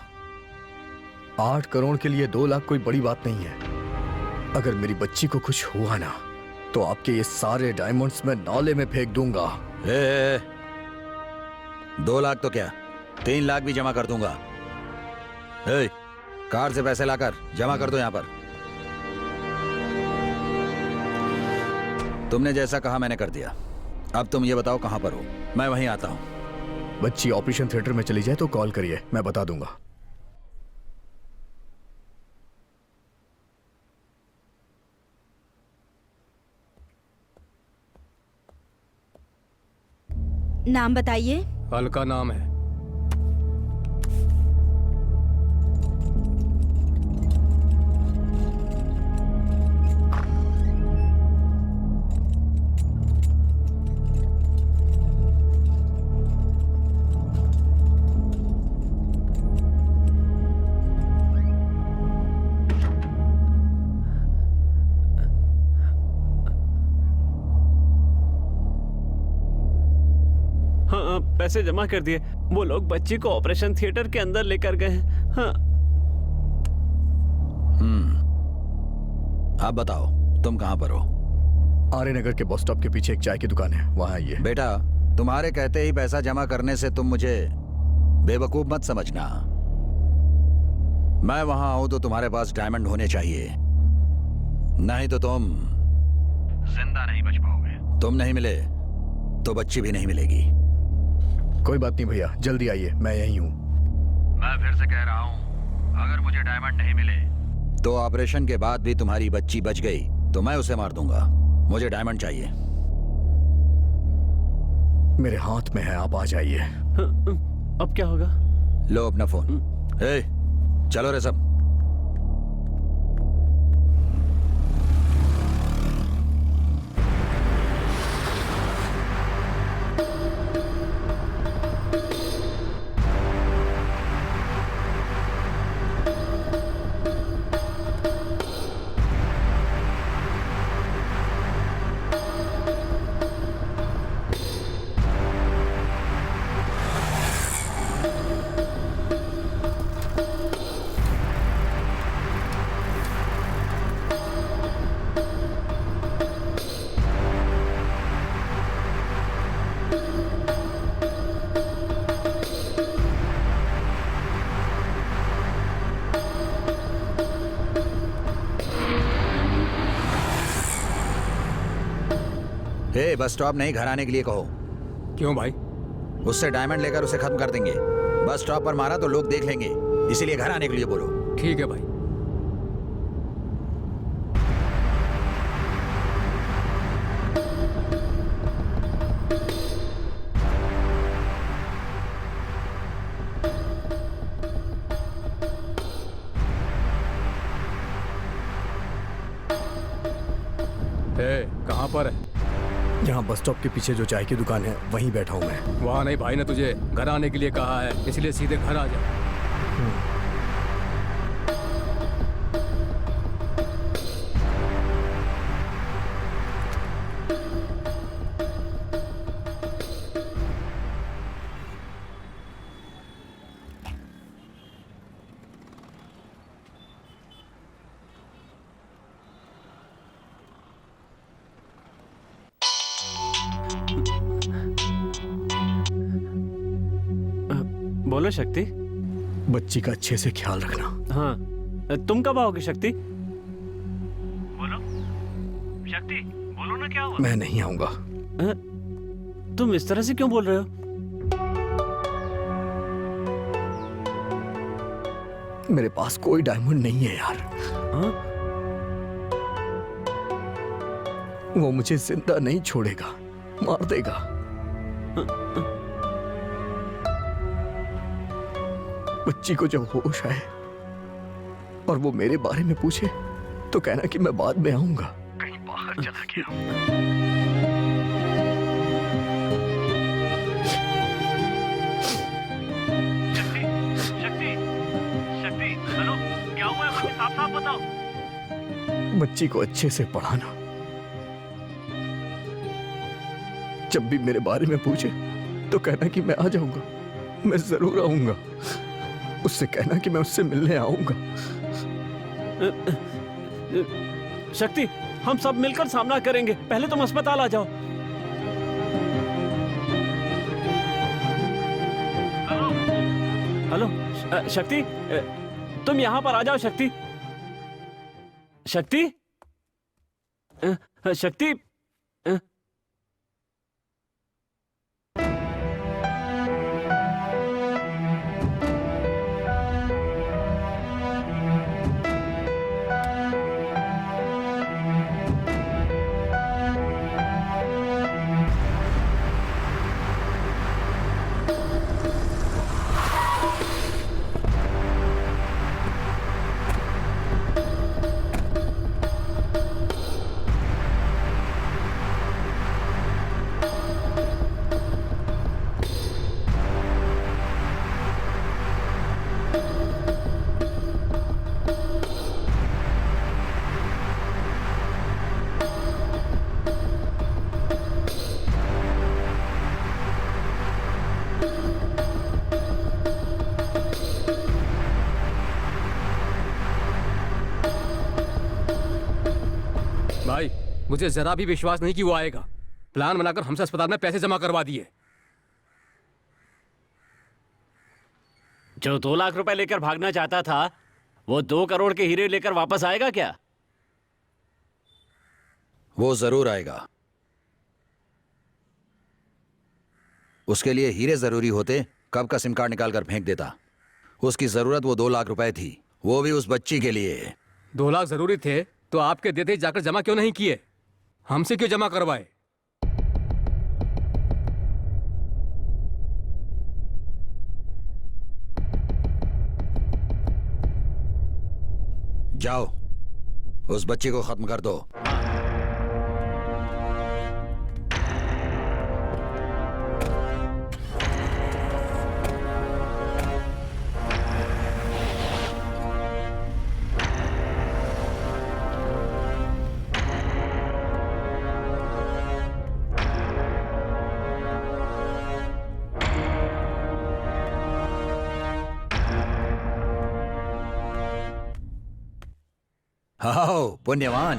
8 करोड़ के लिए 2 लाख कोई बड़ी बात नहीं है। अगर मेरी बच्ची को कुछ हुआ ना तो आपके ये सारे डायमंड्स मैं नाले में फेंक दूंगा। 2 लाख तो क्या, 3 लाख भी जमा कर दूंगा। ए, कार से पैसे लाकर जमा कर दो यहाँ पर। तुमने जैसा कहा मैंने कर दिया। अब तुम ये बताओ कहाँ पर हो, मैं वहीं आता हूँ। बच्ची ऑपरेशन थिएटर में चली जाए तो कॉल करिए, मैं बता दूंगा। नाम बताइए। अलका नाम है। पैसे जमा कर दिए। वो लोग बच्ची को ऑपरेशन थिएटर के अंदर लेकर गए हैं। हाँ। आप बताओ तुम कहाँ पर हो? आर्य नगर के बस स्टॉप के पीछे एक चाय की दुकान है, वहां आइए। बेटा, तुम्हारे कहते ही पैसा जमा करने से तुम मुझे बेवकूफ मत समझना। मैं वहां आऊं तो तुम्हारे पास डायमंड होने चाहिए, नहीं तो तुम जिंदा नहीं बच पाओगे। तुम नहीं मिले तो बच्ची भी नहीं मिलेगी। कोई बात नहीं भैया, जल्दी आइए, मैं यहीं हूँ। मैं फिर से कह रहा हूँ, अगर मुझे डायमंड नहीं मिले तो ऑपरेशन के बाद भी तुम्हारी बच्ची बच गई तो मैं उसे मार दूंगा। मुझे डायमंड चाहिए। मेरे हाथ में है, आप आ जाइए। अब क्या होगा? लो अपना फोन। ए, चलो रे सब। बस स्टॉप नहीं, घर आने के लिए कहो। क्यों भाई? उससे डायमंड लेकर उसे खत्म कर देंगे। बस स्टॉप पर मारा तो लोग देख लेंगे, इसीलिए घर आने के लिए बोलो। ठीक है भाई। कहाँ पर है? यहाँ बस स्टॉप के पीछे जो चाय की दुकान है वहीं बैठा हूँ मैं। वहाँ नहीं, भाई ने तुझे घर आने के लिए कहा है, इसलिए सीधे घर आ जा। बोलो शक्ति। बच्ची का अच्छे से ख्याल रखना। हाँ, तुम कब आओगे शक्ति? बोलो शक्ति, बोलो ना क्या हुआ? मैं नहीं आऊंगा। तुम इस तरह से क्यों बोल रहे हो? मेरे पास कोई डायमंड नहीं है यार। हाँ? वो मुझे जिंदा नहीं छोड़ेगा, मार देगा। बच्ची को जब होश आए और वो मेरे बारे में पूछे तो कहना कि मैं बाद में आऊंगा, कहीं बाहर चला गया। बच्ची को अच्छे से पढ़ाना। जब भी मेरे बारे में पूछे तो कहना कि मैं आ जाऊंगा, मैं जरूर आऊंगा। उससे कहना कि मैं उससे मिलने आऊंगा। शक्ति, हम सब मिलकर सामना करेंगे। पहले तुम अस्पताल आ जाओ। हेलो शक्ति, तुम यहाँ पर आ जाओ। शक्ति, शक्ति, शक्ति। भाई, मुझे जरा भी विश्वास नहीं कि वो आएगा। प्लान बनाकर हमसे अस्पताल में पैसे जमा करवा दिए। जो 2 लाख रुपए लेकर भागना चाहता था, वो 2 करोड़ के हीरे लेकर वापस आएगा क्या? वो जरूर आएगा। उसके लिए हीरे जरूरी होते कब का सिम कार्ड निकाल कर फेंक देता। उसकी जरूरत वो 2 लाख रुपए थी, वो भी उस बच्ची के लिए। 2 लाख जरूरी थे तो आपके देते ही जाकर जमा क्यों नहीं किए? हमसे क्यों जमा करवाए? जाओ, उस बच्ची को खत्म कर दो। आओ पुण्यवान।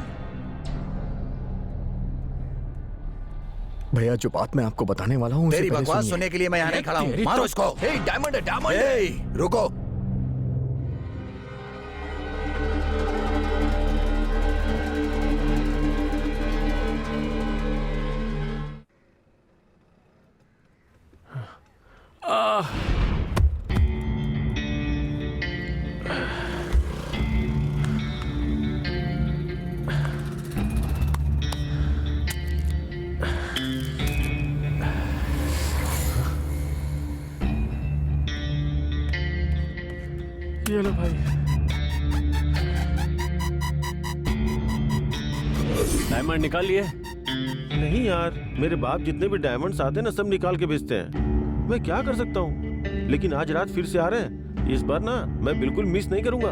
भैया, जो बात मैं आपको बताने वाला हूँ, तेरी बकवास सुनने के लिए मैं यहाँ नहीं खड़ा हूँ। मारो इसको। हे, डायमंड है, डायमंड है। ए, रुको। ये लो भाई। डायमंड निकाल लिए? नहीं यार, मेरे बाप जितने भी डायमंड्स आते हैं ना, सब निकाल के बेचते हैं। मैं क्या कर सकता हूँ? लेकिन आज रात फिर से आ रहे हैं। इस बार ना मैं बिल्कुल मिस नहीं करूंगा।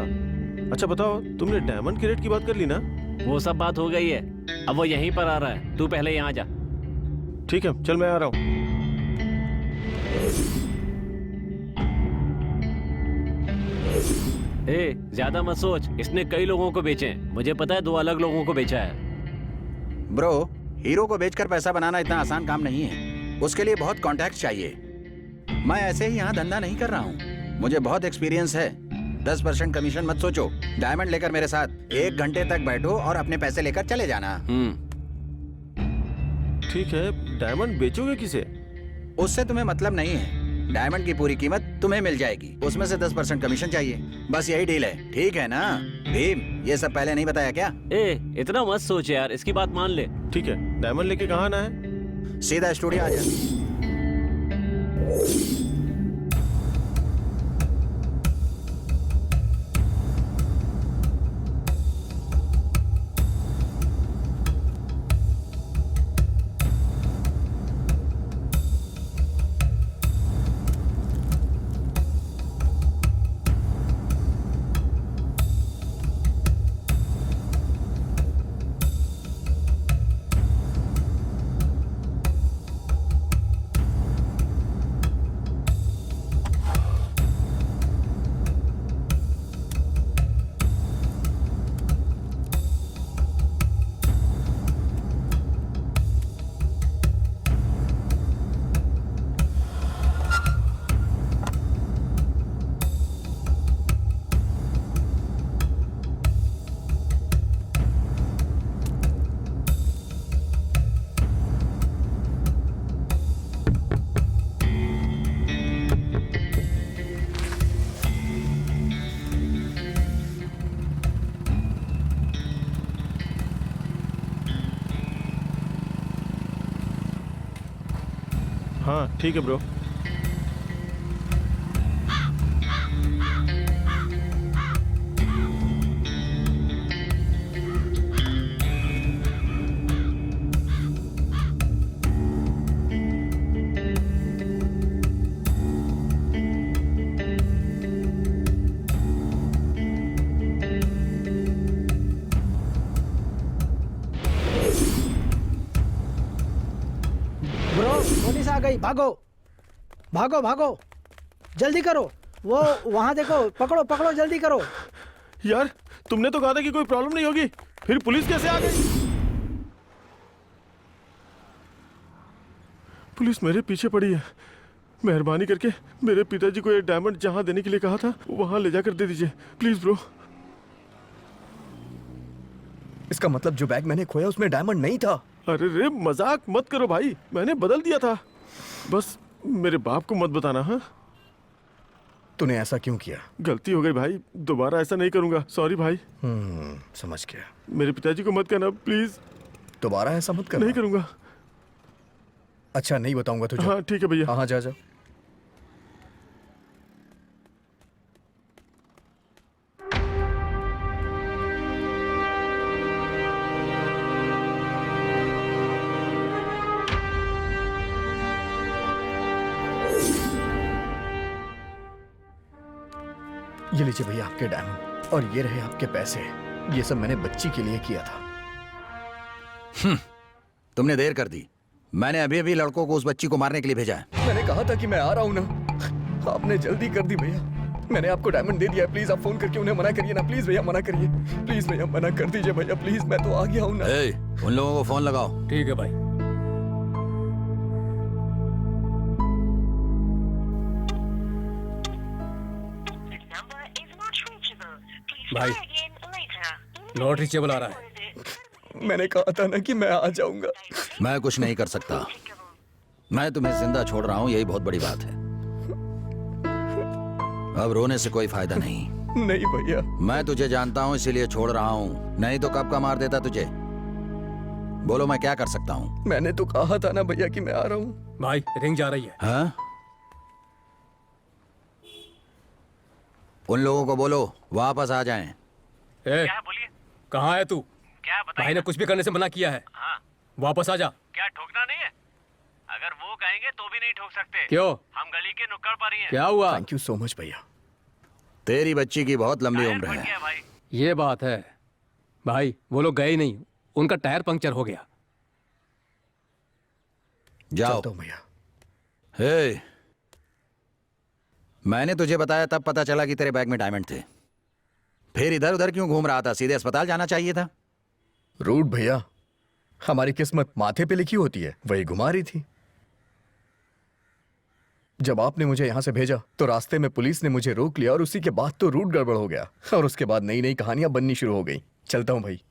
अच्छा बताओ, तुमने डायमंड के रेट की बात कर ली ना? वो सब बात हो गई है, अब वो यहीं पर आ रहा है। तू पहले यहाँ जा। ठीक है, चल मैं आ रहा हूँ। ज्यादा मत सोच, इसने कई लोगों को बेचे हैं। मुझे पता है 2 अलग लोगों को बेचा है। ब्रो, हीरो को बेचकर पैसा बनाना इतना आसान काम नहीं है। उसके लिए बहुत कॉन्टैक्ट चाहिए। मैं ऐसे ही यहाँ धंधा नहीं कर रहा हूँ, मुझे बहुत एक्सपीरियंस है। 10% कमीशन मत सोचो। डायमंड लेकर मेरे साथ 1 घंटे तक बैठो और अपने पैसे लेकर चले जाना। ठीक है, डायमंड बेचोगे किसे? उससे तुम्हें मतलब नहीं है। डायमंड की पूरी कीमत तुम्हें मिल जाएगी, उसमें से 10% कमीशन चाहिए। बस यही डील है, ठीक है ना? भीम, ये सब पहले नहीं बताया क्या? इतना मत सोच यार, इसकी बात मान ले। ठीक है, डायमंड लेके कहाँ आना है? सीधा स्टूडियो आ जा। हाँ ठीक है ब्रो। ब्रो पुलिस आ गई, भागो भागो भागो, जल्दी करो। वो वहाँ देखो, पकड़ो पकड़ो, जल्दी करो। यार तुमने तो कहा था कि कोई प्रॉब्लम नहीं होगी, फिर पुलिस कैसे आ गई? पुलिस मेरे पीछे पड़ी है। मेहरबानी करके मेरे पिताजी को ये डायमंड जहाँ देने के लिए कहा था वहाँ ले जाकर दे दीजिए प्लीज ब्रो। इसका मतलब जो बैग मैंने खोया उसमें डायमंड नहीं था? अरे रे मजाक मत करो भाई, मैंने बदल दिया था। बस मेरे बाप को मत बताना। हाँ तूने ऐसा क्यों किया? गलती हो गई भाई, दोबारा ऐसा नहीं करूंगा, सॉरी भाई। समझ गया। मेरे पिताजी को मत कहना प्लीज। दोबारा ऐसा मत करना। नहीं करूंगा। अच्छा नहीं बताऊंगा तुझे। हाँ ठीक है भैया। हाँ जा जा। ये लीजिए भैया आपके डायमंड, और ये रहे आपके पैसे। ये सब मैंने बच्ची के लिए किया था। तुमने देर कर दी, मैंने अभी अभी लड़कों को उस बच्ची को मारने के लिए भेजा है। मैंने कहा था कि मैं आ रहा हूं ना, आपने जल्दी कर दी भैया। मैंने आपको डायमंड दे दिया है, प्लीज आप फोन करके उन्हें मना करिए ना। प्लीज भैया मना करिए, प्लीज भैया मना कर दीजिए भैया, प्लीज। मैं तो आ गया हूं ना। उन लोगों को फोन लगाओ। ठीक है भाई। भाई नॉट रीचेबल आ रहा है। मैंने कहा था ना कि मैं आ जाऊंगा। मैं कुछ नहीं कर सकता, मैं तुम्हें जिंदा छोड़ रहा हूँ, यही बहुत बड़ी बात है। अब रोने से कोई फायदा नहीं। नहीं भैया, मैं तुझे जानता हूँ इसीलिए छोड़ रहा हूँ, नहीं तो कब का मार देता तुझे। बोलो मैं क्या कर सकता हूँ? मैंने तो कहा था ना भैया कि मैं आ रहा हूँ। भाई रिंग जा रही है। हाँ? उन लोगों को बोलो वापस आ जाएं। क्या बोलिए? कहाँ है तू? क्या भाई ने कुछ भी करने से मना किया है। हाँ। वापस आ जा। क्या ठोकना नहीं है? अगर वो कहेंगे तो भी नहीं ठोक सकते। क्यों? हम गली के नुक्कड़ पर ही हैं। क्या हुआ? थैंक यू सो मच भैया। तेरी बच्ची की बहुत लंबी उम्र बन है। गया भाई। ये बात है भाई, वो लोग गए नहीं, उनका टायर पंक्चर हो गया। जाओ। चलता हूं भैया। हे, मैंने तुझे बताया तब पता चला कि तेरे बैग में डायमंड थे, फिर इधर उधर क्यों घूम रहा था? सीधे अस्पताल जाना चाहिए था। रूट भैया, हमारी किस्मत माथे पे लिखी होती है, वही घुमा रही थी। जब आपने मुझे यहां से भेजा तो रास्ते में पुलिस ने मुझे रोक लिया और उसी के बाद तो रूट गड़बड़ हो गया और उसके बाद नई नई कहानियां बननी शुरू हो गई। चलता हूं भाई।